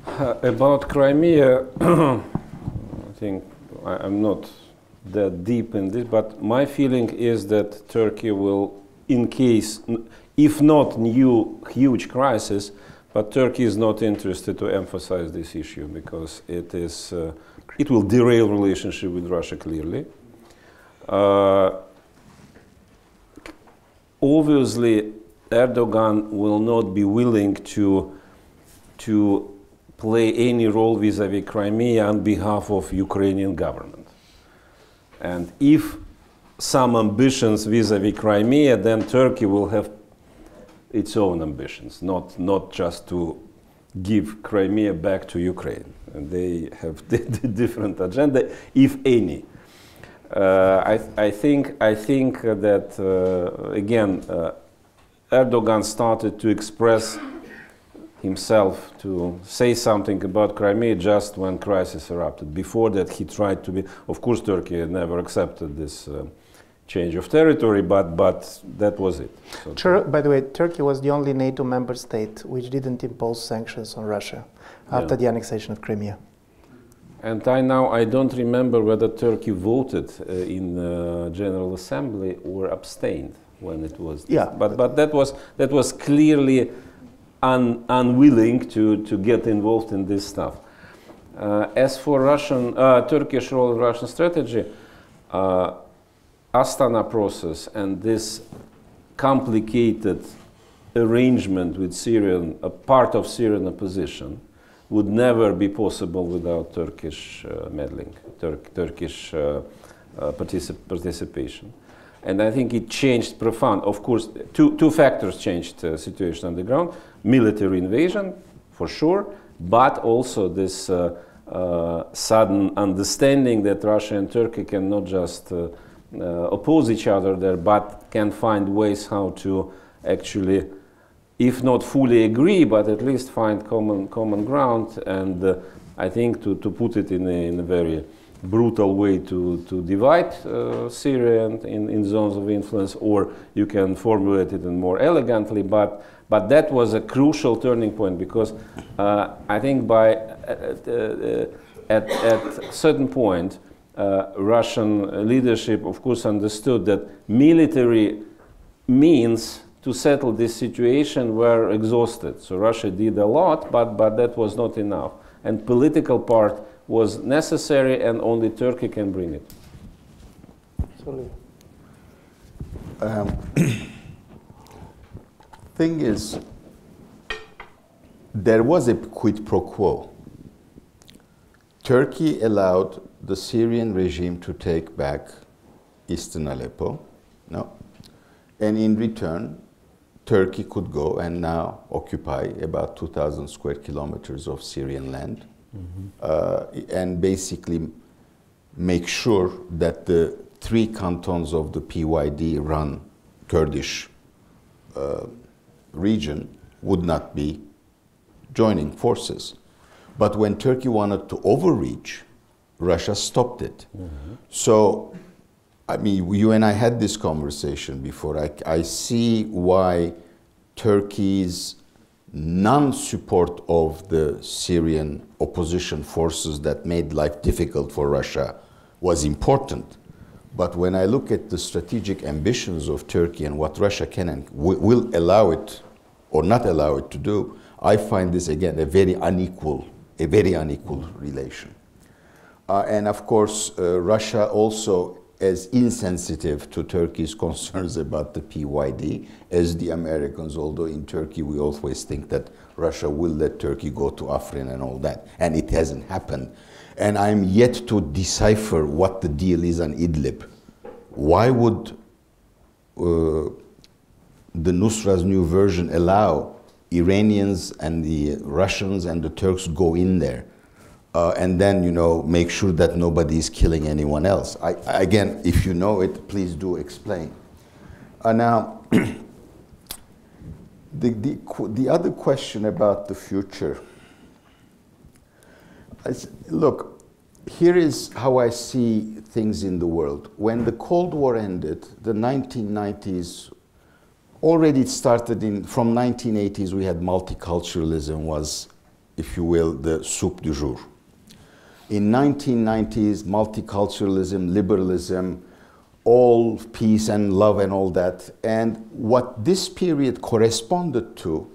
About Crimea, I think I'm not that deep in this, but my feeling is that Turkey will, in case, if not new huge crisis, but Turkey is not interested to emphasize this issue because it is, it will derail relationship with Russia clearly. Obviously, Erdogan will not be willing to play any role vis-à-vis Crimea on behalf of Ukrainian government. And if some ambitions vis-à-vis Crimea, then Turkey will have its own ambitions, not just to give Crimea back to Ukraine. And they have different agenda, if any. I think that again, Erdogan started to express himself, to say something about Crimea just when crisis erupted. Before that, he tried to be. Of course, Turkey never accepted this change of territory, but that was it. So by the way, Turkey was the only NATO member state which didn't impose sanctions on Russia after the annexation of Crimea. And I don't remember whether Turkey voted in General Assembly or abstained when it was. Yeah. But that was clearly unwilling to get involved in this stuff. As for Turkish role in Russian strategy, Astana process and this complicated arrangement with a part of Syrian opposition would never be possible without Turkish meddling, Turkish participation. And I think it changed profound. Of course, two factors changed the situation on the ground. Military invasion, for sure, but also this sudden understanding that Russia and Turkey can not just oppose each other there, but can find ways how to actually, if not fully agree, but at least find common ground. And I think to put it in a very brutal way to divide Syria in zones of influence, or you can formulate it in more elegantly, but that was a crucial turning point, because I think at a certain point Russian leadership of course understood that military means to settle this situation were exhausted. So Russia did a lot, but that was not enough, and political part was necessary, and only Turkey can bring it. Thing is, there was a quid pro quo. Turkey allowed the Syrian regime to take back eastern Aleppo, no? And in return, Turkey could go and now occupy about 2,000 square kilometers of Syrian land, and basically make sure that the 3 cantons of the PYD-run Kurdish region would not be joining forces. But when Turkey wanted to overreach, Russia stopped it. So, I mean, you and I had this conversation before. I see why Turkey's non-support of the Syrian opposition forces that made life difficult for Russia was important. But when I look at the strategic ambitions of Turkey and what Russia can and will allow it or not allow it to do, I find this again a very unequal relation. And of course, Russia also as insensitive to Turkey's concerns about the PYD as the Americans, although in Turkey we always think that Russia will let Turkey go to Afrin and all that, and it hasn't happened. And I'm yet to decipher what the deal is on Idlib. Why would the Nusra's new version allow Iranians and the Russians and the Turks go in there? And then, you know, make sure that nobody is killing anyone else. Again, if you know it, please do explain. Now, the other question about the future. Look, here is how I see things in the world. When the Cold War ended, the 1990s, already it started from 1980s, we had multiculturalism was, if you will, the soup du jour. In 1990s, multiculturalism, liberalism, all peace and love and all that. And what this period corresponded to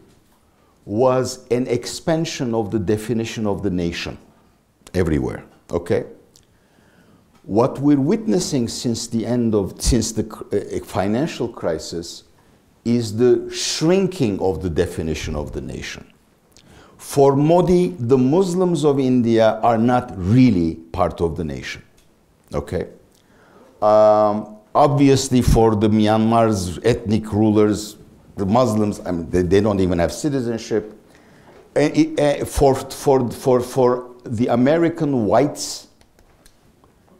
was an expansion of the definition of the nation everywhere, okay? What we're witnessing since the financial crisis is the shrinking of the definition of the nation. For Modi, the Muslims of India are not really part of the nation, okay? Obviously, for the Myanmar's ethnic rulers, the Muslims, I mean, they don't even have citizenship. For the American whites,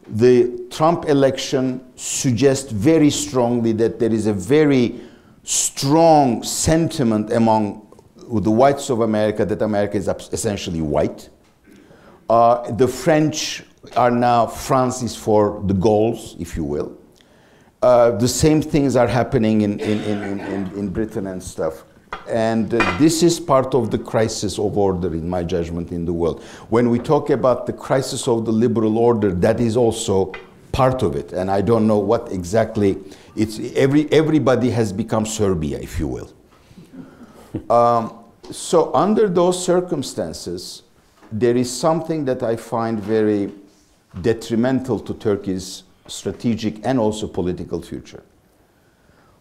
the Trump election suggests very strongly that there is a very strong sentiment among the whites of America that America is essentially white. The French are now, France is for the Gauls, if you will. The same things are happening in Britain and stuff. And this is part of the crisis of order, in my judgment, in the world. When we talk about the crisis of the liberal order, that is also part of it. And I don't know what exactly, everybody has become Serbia, if you will. So under those circumstances, there is something that I find very detrimental to Turkey's strategic and also political future.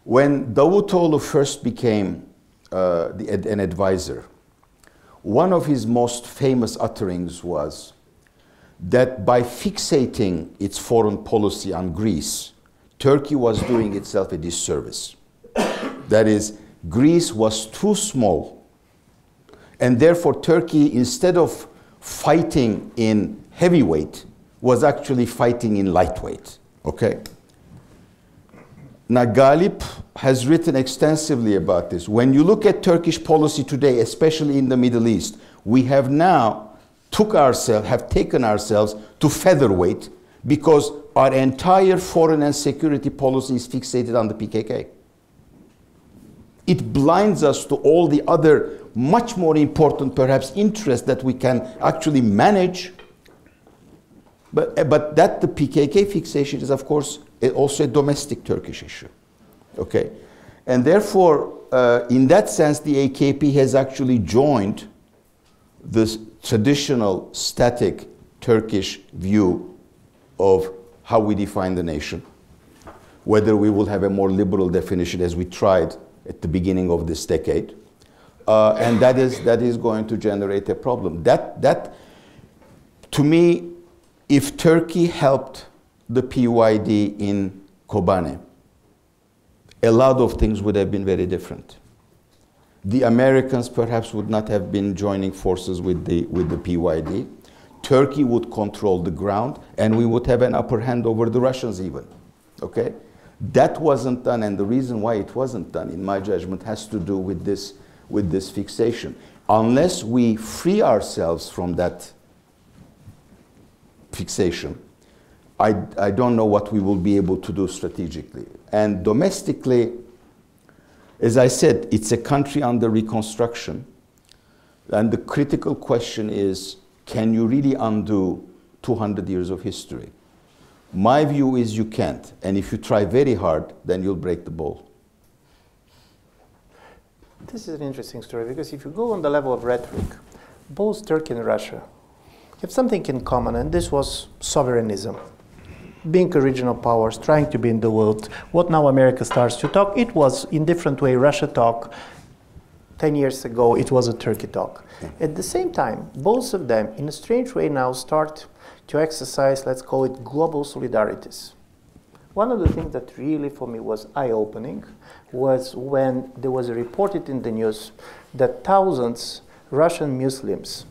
When Davutoğlu first became an advisor, one of his most famous utterings was that by fixating its foreign policy on Greece, Turkey was doing itself a disservice. That is, Greece was too small, and therefore Turkey, instead of fighting in heavyweight, was actually fighting in lightweight. Okay? Now, Galip has written extensively about this. When you look at Turkish policy today, especially in the Middle East, we have now taken ourselves to featherweight because our entire foreign and security policy is fixated on the PKK. It blinds us to all the other much more important, perhaps, interests that we can actually manage. But that the PKK fixation is, of course, also a domestic Turkish issue. Okay? And therefore, in that sense, the AKP has actually joined this traditional, static Turkish view of how we define the nation. Whether we will have a more liberal definition, as we tried at the beginning of this decade. And that is going to generate a problem. That to me, if Turkey helped the PYD in Kobane, a lot of things would have been very different. The Americans perhaps would not have been joining forces with the PYD. Turkey would control the ground, and we would have an upper hand over the Russians even. Okay? That wasn't done, and the reason why it wasn't done, in my judgment, has to do with this fixation. Unless we free ourselves from that fixation, I don't know what we will be able to do strategically. And domestically, as I said, it's a country under reconstruction. And the critical question is, can you really undo 200 years of history? My view is you can't. And if you try very hard, then you'll break the ball. This is an interesting story, because if you go on the level of rhetoric, both Turkey and Russia have something in common, and this was sovereignism. Being regional powers, trying to be in the world. What now America starts to talk, it was in different way Russia talk. 10 years ago, it was a Turkey talk. At the same time, both of them, in a strange way now, start to exercise, let's call it, global solidarities. One of the things that really, for me, was eye-opening was when there was reported in the news that thousands Russian Muslims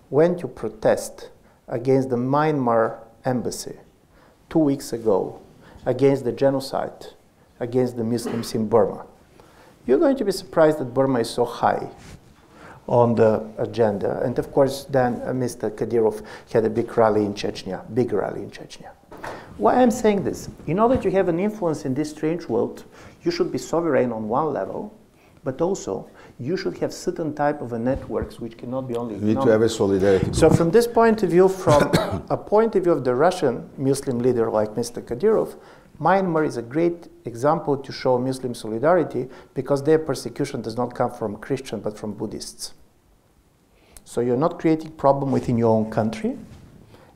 went to protest against the Myanmar embassy 2 weeks ago, against the genocide against the Muslims in Burma. You're going to be surprised that Burma is so high on the agenda. And of course, then Mr. Kadyrov had a big rally in Chechnya. Why I'm saying this? In order to have an influence in this strange world, you should be sovereign on one level, but also you should have certain type of networks which cannot be only economic. You need to have a solidarity. So from this point of view, from a point of view of the Russian Muslim leader like Mr. Kadyrov, Myanmar is a great example to show Muslim solidarity, because their persecution does not come from Christians but from Buddhists. So you're not creating problem within your own country.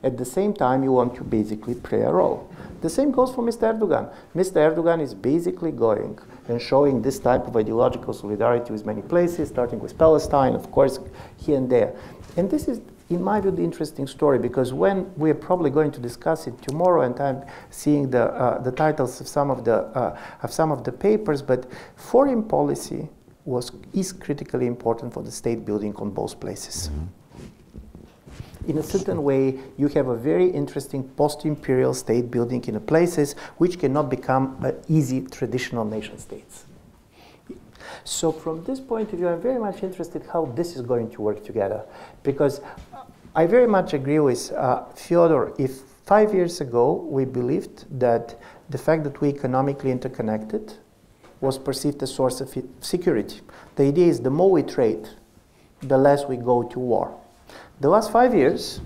At the same time, you want to basically play a role. The same goes for Mr. Erdogan. Mr. Erdogan is basically going and showing this type of ideological solidarity with many places, starting with Palestine, of course, here and there. And this is, in my view, the interesting story, because when we're probably going to discuss it tomorrow, and I'm seeing the titles of some of the papers, but foreign policy is critically important for the state building on both places. Mm-hmm. In a certain way, you have a very interesting post-imperial state building in places which cannot become easy traditional nation states. So from this point of view, I'm very much interested how this is going to work together, because I very much agree with Fyodor. If 5 years ago we believed that the fact that we economically interconnected was perceived as a source of security. The idea is the more we trade, the less we go to war. The last 5 years,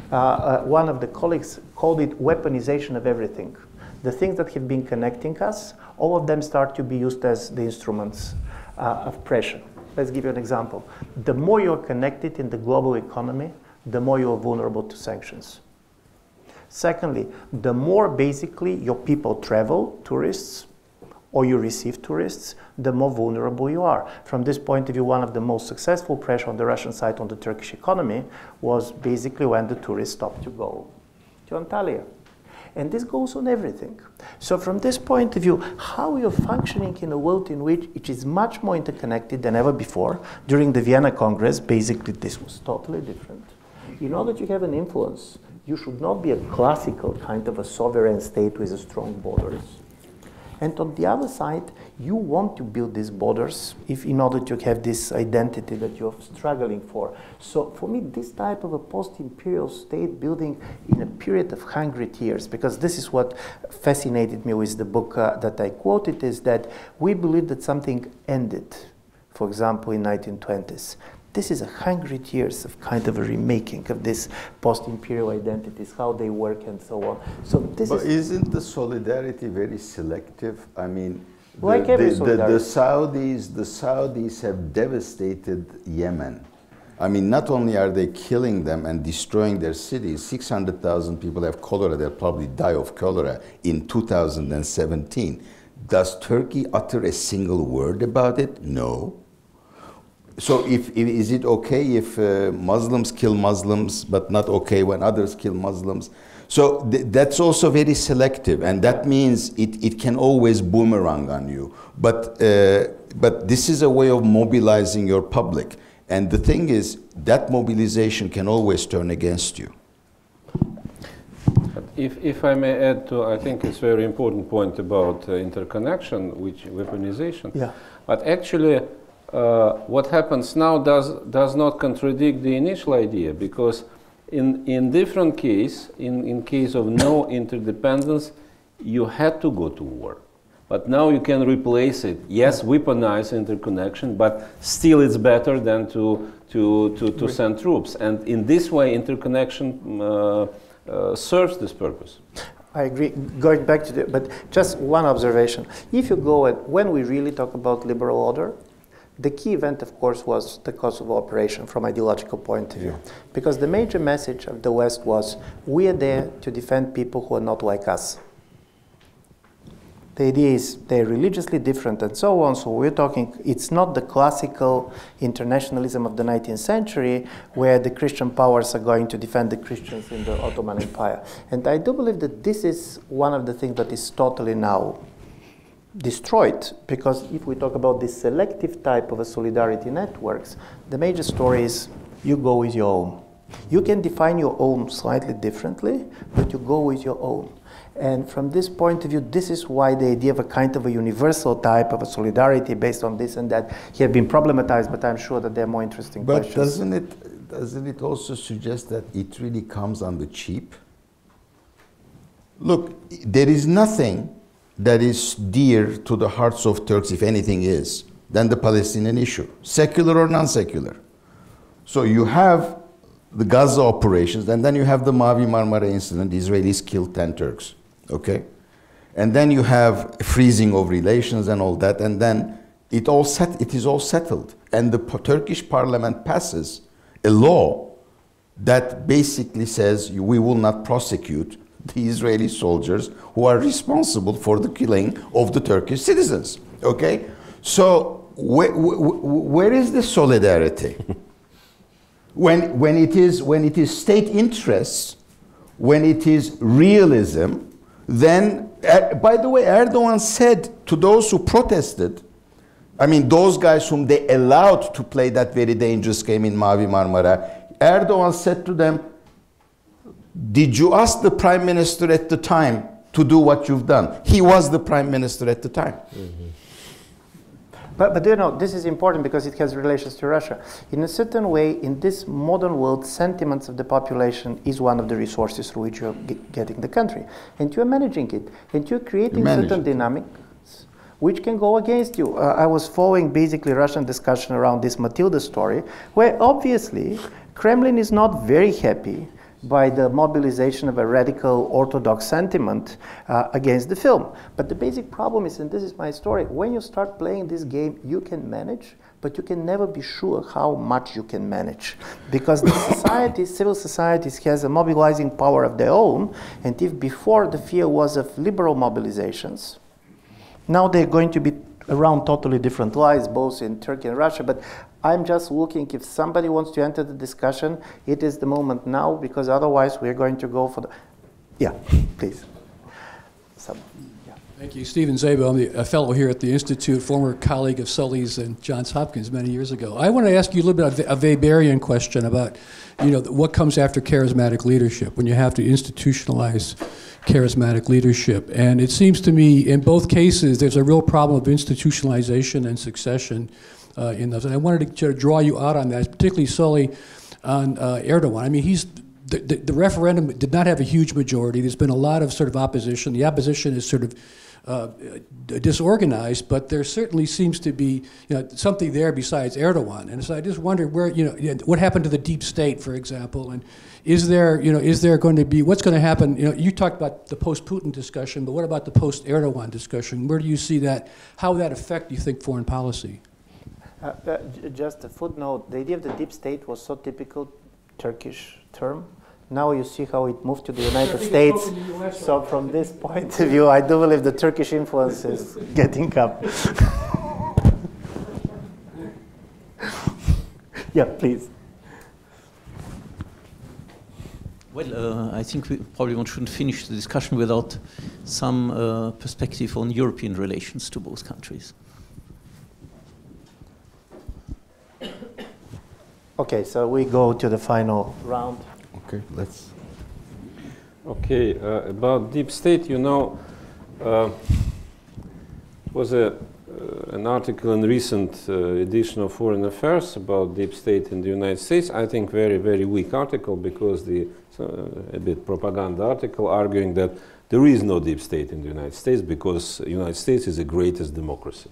one of the colleagues called it weaponization of everything. The things that have been connecting us, all of them start to be used as the instruments of pressure. let's give you an example. The more you're connected in the global economy, the more you're vulnerable to sanctions. Secondly, the more basically your people travel, tourists, or you receive tourists, the more vulnerable you are. From this point of view, one of the most successful pressure on the Russian side on the Turkish economy was basically when the tourists stopped to go to Antalya. And this goes on everything. So from this point of view, how you're functioning in a world in which it is much more interconnected than ever before. During the Vienna Congress, basically this was totally different. In order to have an influence, you should not be a classical kind of a sovereign state with strong borders. And on the other side, you want to build these borders in order to have this identity that you're struggling for. So for me, this type of a post-imperial state building in a period of 100 years, because this is what fascinated me with the book that I quoted, is that we believe that something ended, for example, in 1920s. This is 100 years of kind of a remaking of this post-imperial identities, how they work and so on. So this isn't the solidarity very selective? I mean, like the Saudis have devastated Yemen. I mean, not only are they killing them and destroying their cities, 600,000 people have cholera, they'll probably die of cholera in 2017. Does Turkey utter a single word about it? No. So is it okay if Muslims kill Muslims, but not okay when others kill Muslims? So that's also very selective, and that means it can always boomerang on you. But this is a way of mobilizing your public. And the thing is, that mobilization can always turn against you. If I may add to, I think it's a very important point about interconnection, which weaponization. Yeah. But actually, what happens now does not contradict the initial idea, because in different case, in case of no interdependence, you had to go to war. But now you can replace it. Yes, weaponize interconnection, but still it's better than to send troops. And in this way, interconnection serves this purpose. I agree. Going back to but just one observation. If you go at, when we really talk about liberal order, the key event, of course, was the Kosovo operation from ideological point of view. Yeah. Because the major message of the West was, we are there to defend people who are not like us. The idea is they're religiously different and so on, so we're talking, it's not the classical internationalism of the 19th century where the Christian powers are going to defend the Christians in the Ottoman Empire. And I do believe that this is one of the things that is totally now destroyed, because if we talk about this selective type of a solidarity networks, the major story is you go with your own. You can define your own slightly differently, but you go with your own. And from this point of view, this is why the idea of a kind of a universal type of a solidarity based on this and that have been problematized, but I'm sure that there are more interesting questions. But doesn't it also suggest that it really comes on the cheap? Look, there is nothing that is dear to the hearts of Turks, if anything is, than the Palestinian issue, secular or non-secular. So you have the Gaza operations, and then you have the Mavi Marmara incident, the Israelis killed 10 Turks, okay? And then you have freezing of relations and all that, and then it is all settled. And the Turkish parliament passes a law that basically says we will not prosecute the Israeli soldiers who are responsible for the killing of the Turkish citizens, okay? So where is the solidarity? when it is state interests, when it is realism, then, by the way, Erdogan said to those who protested, I mean, those guys whom they allowed to play that very dangerous game in Mavi Marmara, Erdogan said to them, did you ask the prime minister at the time to do what you've done? He was the prime minister at the time. Mm-hmm. But you know, this is important because it has relations to Russia. In a certain way, in this modern world, sentiments of the population is one of the resources through which you're getting the country. And you're managing it. And you're creating certain dynamics which can go against you. I was following basically Russian discussion around this Matilda story, where obviously Kremlin is not very happy by the mobilization of a radical orthodox sentiment against the film. But the basic problem is, and this is my story, when you start playing this game, you can manage, but you can never be sure how much you can manage. Because the societies, civil societies, has a mobilizing power of their own, and if before the fear was of liberal mobilizations, now they're going to be around totally different lines, both in Turkey and Russia. But I'm just looking, if somebody wants to enter the discussion, it is the moment now, because otherwise we're going to go for the... Yeah, please. Thank you. Stephen Zabo. I'm a fellow here at the Institute, former colleague of Sully's and Johns Hopkins many years ago. I want to ask you a little bit of a Weberian question about, what comes after charismatic leadership, when you have to institutionalize charismatic leadership. And it seems to me, in both cases, there's a real problem of institutionalization and succession in those. And I wanted to draw you out on that, particularly Soli on Erdogan. I mean, the referendum did not have a huge majority. There's been a lot of sort of opposition. The opposition is sort of disorganized, but there certainly seems to be something there besides Erdogan. And so I just wonder where what happened to the deep state, for example, and is there going to be, what's going to happen? You talked about the post-Putin discussion, but what about the post-Erdogan discussion? Where do you see that? How will that affect, do you think, foreign policy? Just a footnote: the idea of the deep state was so typical Turkish term. Now you see how it moved to the United States. So from this point of view, I do believe the Turkish influence is getting up. Yeah, please. Well, I think we probably shouldn't finish the discussion without some perspective on European relations to both countries. Okay, so we go to the final round. Okay, let's. Okay, about deep state, was an article in recent edition of Foreign Affairs about deep state in the United States. I think very, very weak article, because a bit propaganda article arguing that there is no deep state in the United States because the United States is the greatest democracy.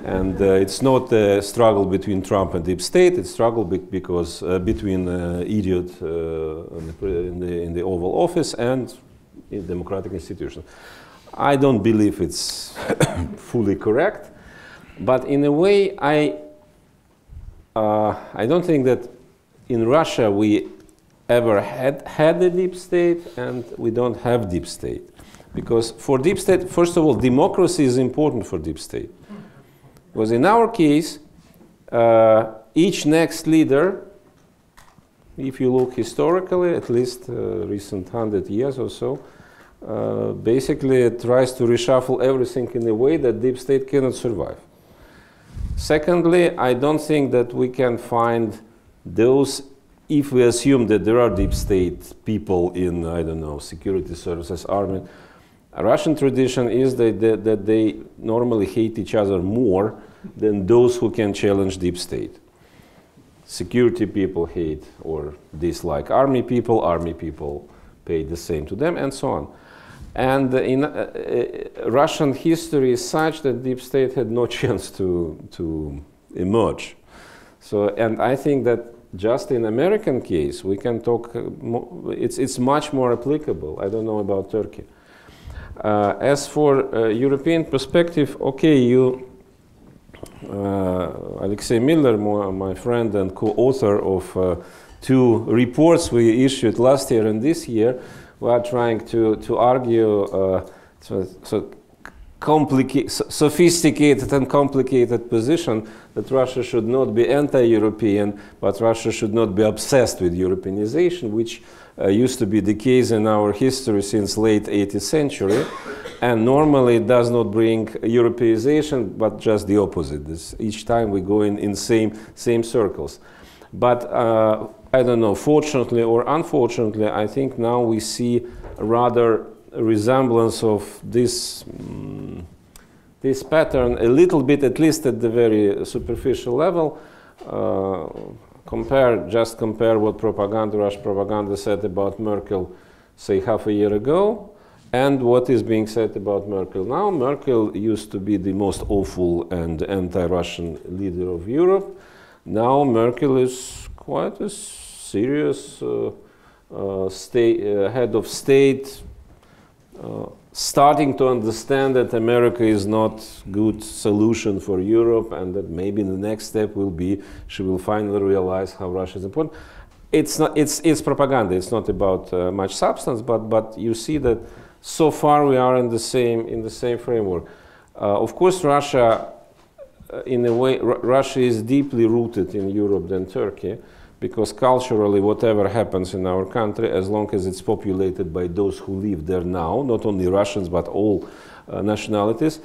And it's not a struggle between Trump and deep state, it's a struggle because between idiot in the Oval Office and in democratic institutions. I don't believe it's fully correct, but in a way I don't think that in Russia we ever had a deep state, and we don't have deep state. Because for deep state, first of all, democracy is important for deep state. Because in our case, each next leader, if you look historically, at least recent 100 years or so, basically tries to reshuffle everything in a way that deep state cannot survive. Secondly, I don't think that we can find those, if we assume that there are deep state people in, I don't know, security services, army. A Russian tradition is that they normally hate each other more than those who can challenge deep state. Security people hate or dislike army people pay the same to them, and so on. And in Russian history is such that deep state had no chance to emerge. So, and I think that just in American case, we can talk, it's much more applicable. I don't know about Turkey. As for European perspective, okay, Alexei Miller, my friend and co-author of 2 reports we issued last year and this year, we are trying to argue sophisticated and complicated position that Russia should not be anti-European, but Russia should not be obsessed with Europeanization, which used to be the case in our history since late 18th century, and normally it does not bring Europeanization, but just the opposite. Each time we go in same circles. But I don't know, fortunately or unfortunately, I think now we see a rather resemblance of this pattern a little bit, at least at the very superficial level. Just compare what Russian propaganda said about Merkel, say half a year ago, and what is being said about Merkel now. Merkel used to be the most awful and anti-Russian leader of Europe. Now Merkel is quite a serious head of state starting to understand that America is not a good solution for Europe, and that maybe the next step will be she will finally realize how Russia is important. It's propaganda. It's not about much substance, but you see that so far we are in the same framework. Of course, Russia, in a way, Russia is deeply rooted in Europe than Turkey, because culturally, whatever happens in our country, as long as it's populated by those who live there now, not only Russians but all nationalities,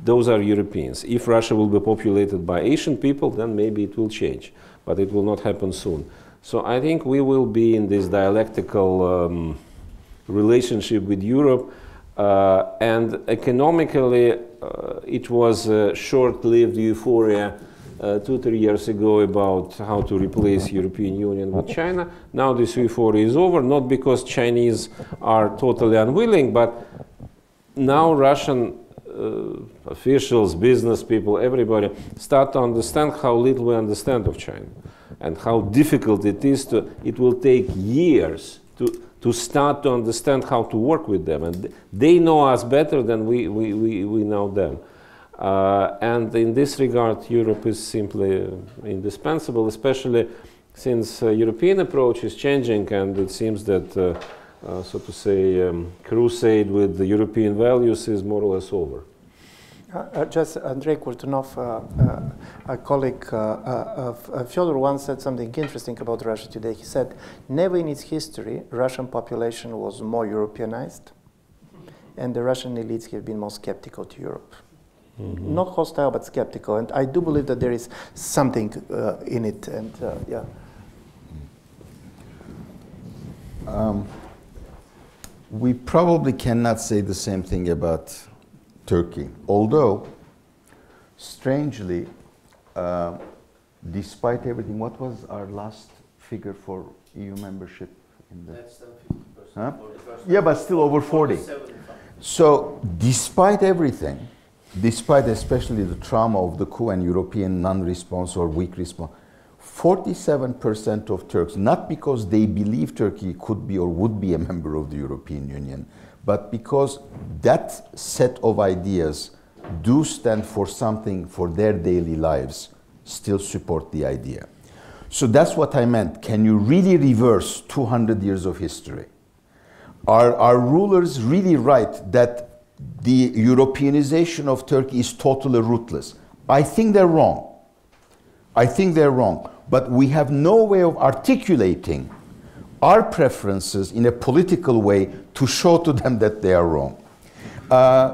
those are Europeans. If Russia will be populated by Asian people, then maybe it will change, but it will not happen soon. So I think we will be in this dialectical relationship with Europe, and economically it was a short-lived euphoria 2-3 years ago about how to replace European Union with China. Now this euphoria is over, not because Chinese are totally unwilling, but now Russian officials, business people, everybody start to understand how little we understand of China and how difficult it is it will take years to start to understand how to work with them. And they know us better than we know them. And in this regard, Europe is simply indispensable, especially since European approach is changing, and it seems that, so to say, crusade with the European values is more or less over. Just Andrei Kurtunov, a colleague of Fyodor, once said something interesting about Russia today. He said, never in its history Russian population was more Europeanized, and the Russian elites have been more skeptical to Europe. Mm-hmm. Not hostile, but skeptical. And I do believe that there is something in it. And yeah. We probably cannot say the same thing about Turkey, although, strangely, despite everything, what was our last figure for EU membership? Less than 50%. Huh? Yeah, but still over 40. So, despite everything, despite especially the trauma of the coup and European non-response or weak response, 47% of Turks, not because they believe Turkey could be or would be a member of the European Union, but because that set of ideas do stand for something for their daily lives, still support the idea. So that's what I meant. Can you really reverse 200 years of history? Are our rulers really right that the Europeanization of Turkey is totally rootless? I think they're wrong. I think they're wrong. But we have no way of articulating our preferences in a political way to show to them that they are wrong.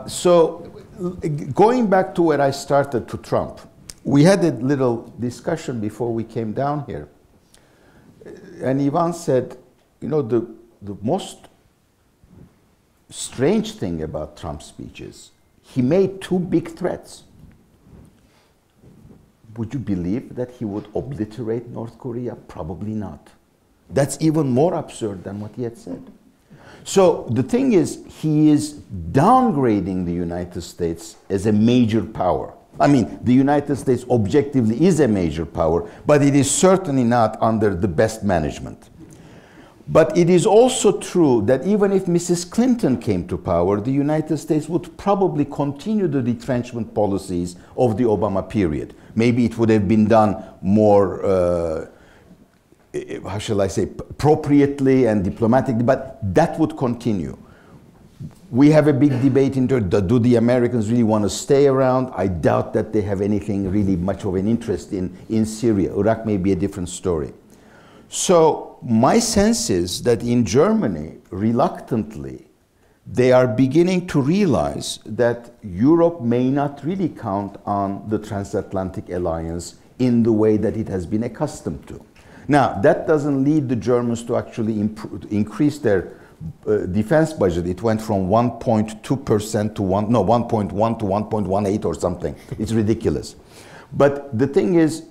So going back to where I started, to Trump, we had a little discussion before we came down here. And Ivan said, you know, the most strange thing about Trump's speeches, he made two big threats. Would you believe that he would obliterate North Korea? Probably not. That's even more absurd than what he had said. So the thing is, he is downgrading the United States as a major power. I mean, the United States objectively is a major power, but it is certainly not under the best management. But it is also true that even if Mrs. Clinton came to power, the United States would probably continue the retrenchment policies of the Obama period. Maybe it would have been done more, how shall I say, appropriately and diplomatically, but that would continue. We have a big debate in Turkey. Do the Americans really want to stay around? I doubt that they have anything really much of an interest in Syria. Iraq may be a different story. So my sense is that in Germany, reluctantly, they are beginning to realize that Europe may not really count on the transatlantic alliance in the way that it has been accustomed to. Now, that doesn't lead the Germans to actually increase their defense budget. It went from 1.2% to 1.1 to 1.18 or something. It's ridiculous. But the thing is,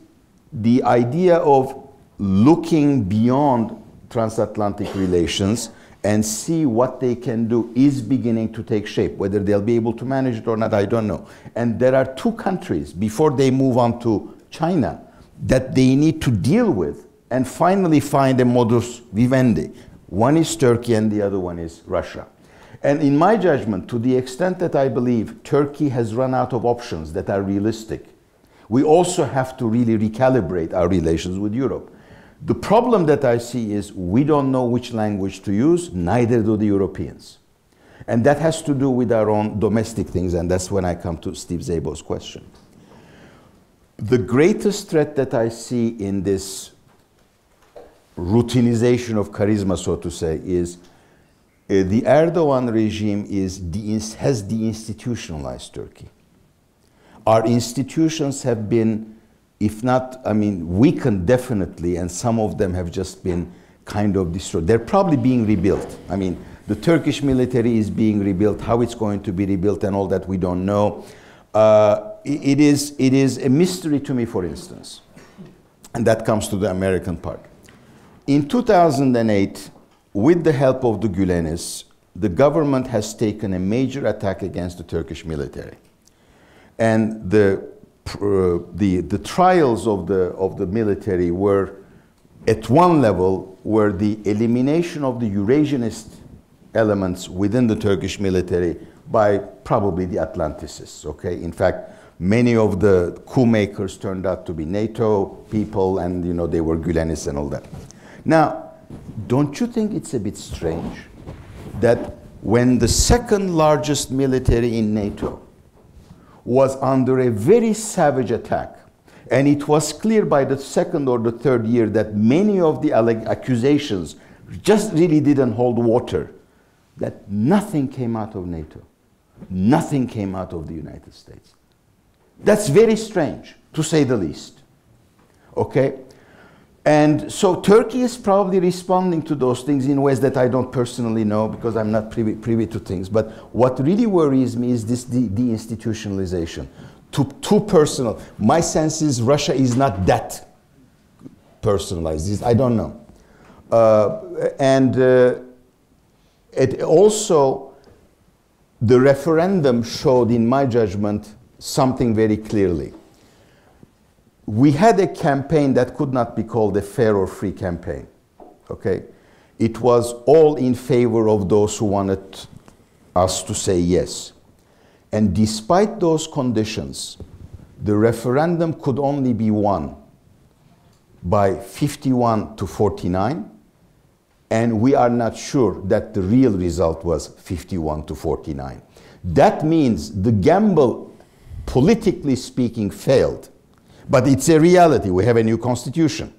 the idea of looking beyond transatlantic relations and see what they can do is beginning to take shape. Whether they'll be able to manage it or not, I don't know. And there are two countries, before they move on to China, that they need to deal with and finally find a modus vivendi. One is Turkey and the other one is Russia. And in my judgment, to the extent that I believe Turkey has run out of options that are realistic, we also have to really recalibrate our relations with Europe. The problem that I see is we don't know which language to use, neither do the Europeans. And that has to do with our own domestic things, and that's when I come to Steve Szabo's question. The greatest threat that I see in this routinization of charisma, so to say, is the Erdogan regime has deinstitutionalized Turkey. Our institutions have been, if not, I mean, weakened definitely, and some of them have just been kind of destroyed. They're probably being rebuilt. I mean, the Turkish military is being rebuilt. How it's going to be rebuilt and all that, we don't know. It is a mystery to me, for instance, and that comes to the American part. In 2008, with the help of the Gülenis, the government has taken a major attack against the Turkish military. And the trials of the military were, at one level, were the elimination of the Eurasianist elements within the Turkish military by probably the Atlanticists, okay? In fact, many of the coup makers turned out to be NATO people, and you know, they were Gülenis and all that. Now, don't you think it's a bit strange that when the second largest military in NATO was under a very savage attack, and it was clear by the second or the third year that many of the accusations just really didn't hold water, that nothing came out of NATO, nothing came out of the United States? That's very strange, to say the least, okay? And so Turkey is probably responding to those things in ways that I don't personally know, because I'm not privy to things. But what really worries me is this deinstitutionalization. Too personal. My sense is Russia is not that personalized. I don't know. It also, the referendum showed, in my judgment, something very clearly. We had a campaign that could not be called a fair or free campaign, okay? It was all in favor of those who wanted us to say yes. And despite those conditions, the referendum could only be won by 51 to 49, and we are not sure that the real result was 51 to 49. That means the gamble, politically speaking, failed. But it's a reality. We have a new constitution,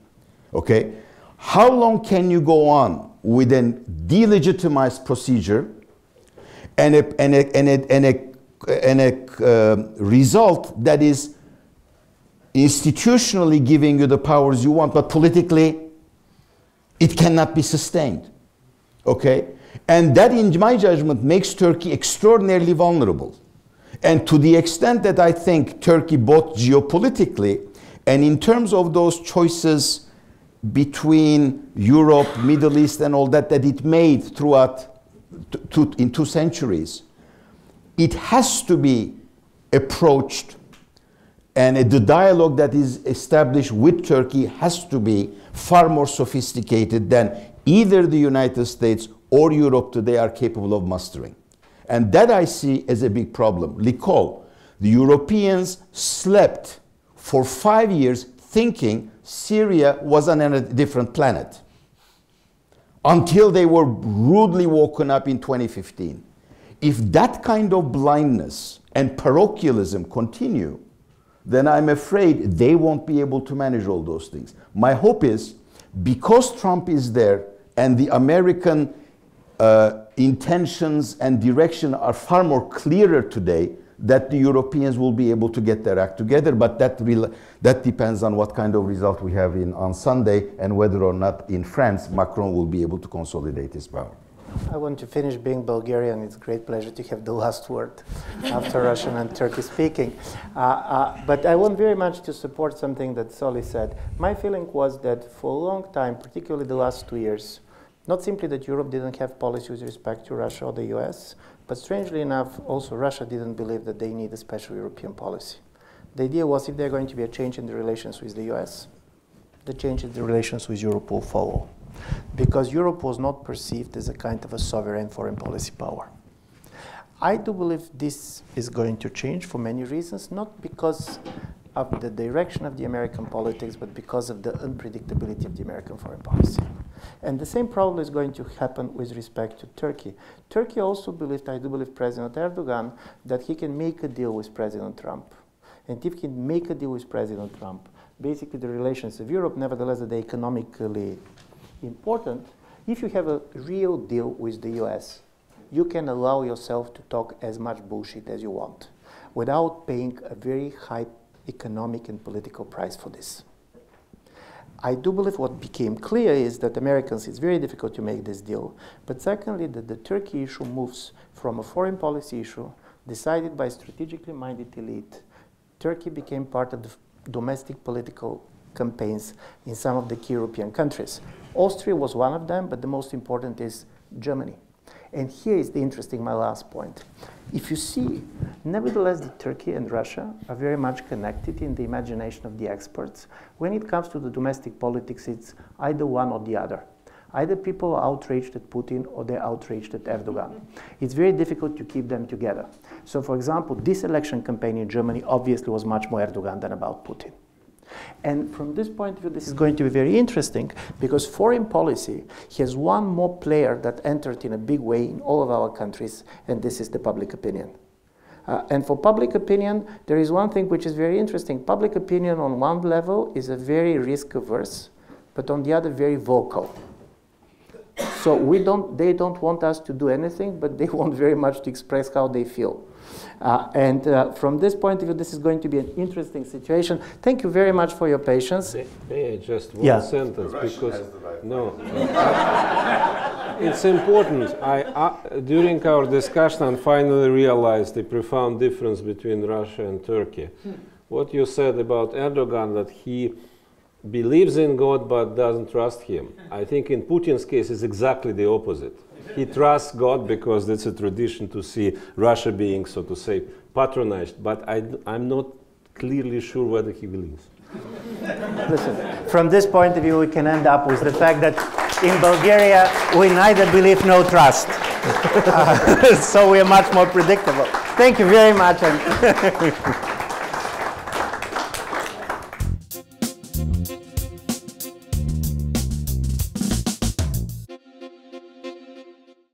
okay? How long can you go on with a delegitimized procedure and a result that is institutionally giving you the powers you want, but politically it cannot be sustained, okay? And that, in my judgment, makes Turkey extraordinarily vulnerable. And to the extent that I think Turkey, both geopolitically and in terms of those choices between Europe, Middle East and all that, that it made throughout in 2 centuries, it has to be approached, and the dialogue that is established with Turkey has to be far more sophisticated than either the United States or Europe today are capable of mustering. And that I see as a big problem. Recall, the Europeans slept for 5 years thinking Syria was on a different planet, until they were rudely woken up in 2015. If that kind of blindness and parochialism continue, then I'm afraid they won't be able to manage all those things. My hope is, because Trump is there and the American intentions and direction are far more clearer today, that the Europeans will be able to get their act together, but that depends on what kind of result we have on Sunday, and whether or not in France Macron will be able to consolidate his power. I want to finish being Bulgarian. It's a great pleasure to have the last word after Russian and Turkish speaking. But I want very much to support something that Soli said. My feeling was that for a long time, particularly the last 2 years, not simply that Europe didn't have policy with respect to Russia or the US, but strangely enough, also Russia didn't believe that they need a special European policy. The idea was, if there's going to be a change in the relations with the US, the change in the relations with Europe will follow, because Europe was not perceived as a kind of a sovereign foreign policy power. I do believe this is going to change for many reasons, not because of the direction of the American politics, but because of the unpredictability of the American foreign policy. And the same probably is going to happen with respect to Turkey. Turkey also believed, I do believe, President Erdogan, that he can make a deal with President Trump. And if he can make a deal with President Trump, basically the relations of Europe, nevertheless, that they're economically important. If you have a real deal with the US, you can allow yourself to talk as much bullshit as you want without paying a very high economic and political price for this. I do believe what became clear is that Americans, it's very difficult to make this deal, but secondly, that the Turkey issue moves from a foreign policy issue decided by a strategically minded elite. Turkey became part of the domestic political campaigns in some of the key European countries. Austria was one of them, but the most important is Germany. And here is the interesting, my last point. If you see, nevertheless, Turkey and Russia are very much connected in the imagination of the experts. When it comes to the domestic politics, it's either one or the other. Either people are outraged at Putin or they're outraged at Erdogan. It's very difficult to keep them together. So, for example, this election campaign in Germany obviously was much more Erdogan than about Putin. And from this point of view, this is going to be very interesting, because foreign policy has one more player that entered in a big way in all of our countries, and this is the public opinion. And for public opinion, there is one thing which is very interesting. Public opinion on one level is a very risk-averse, but on the other, very vocal. So they don't want us to do anything, but they want very much to express how they feel. From this point of view, this is going to be an interesting situation. Thank you very much for your patience. May I just one sentence, because no, it's important. During our discussion, I finally realized the profound difference between Russia and Turkey. What you said about Erdogan, that he believes in God but doesn't trust him. I think in Putin's case it's exactly the opposite. He trusts God because it's a tradition to see Russia being, so to say, patronized, but I'm not clearly sure whether he believes. Listen, from this point of view, we can end up with the fact that in Bulgaria, we neither believe nor trust. So we are much more predictable. Thank you very much.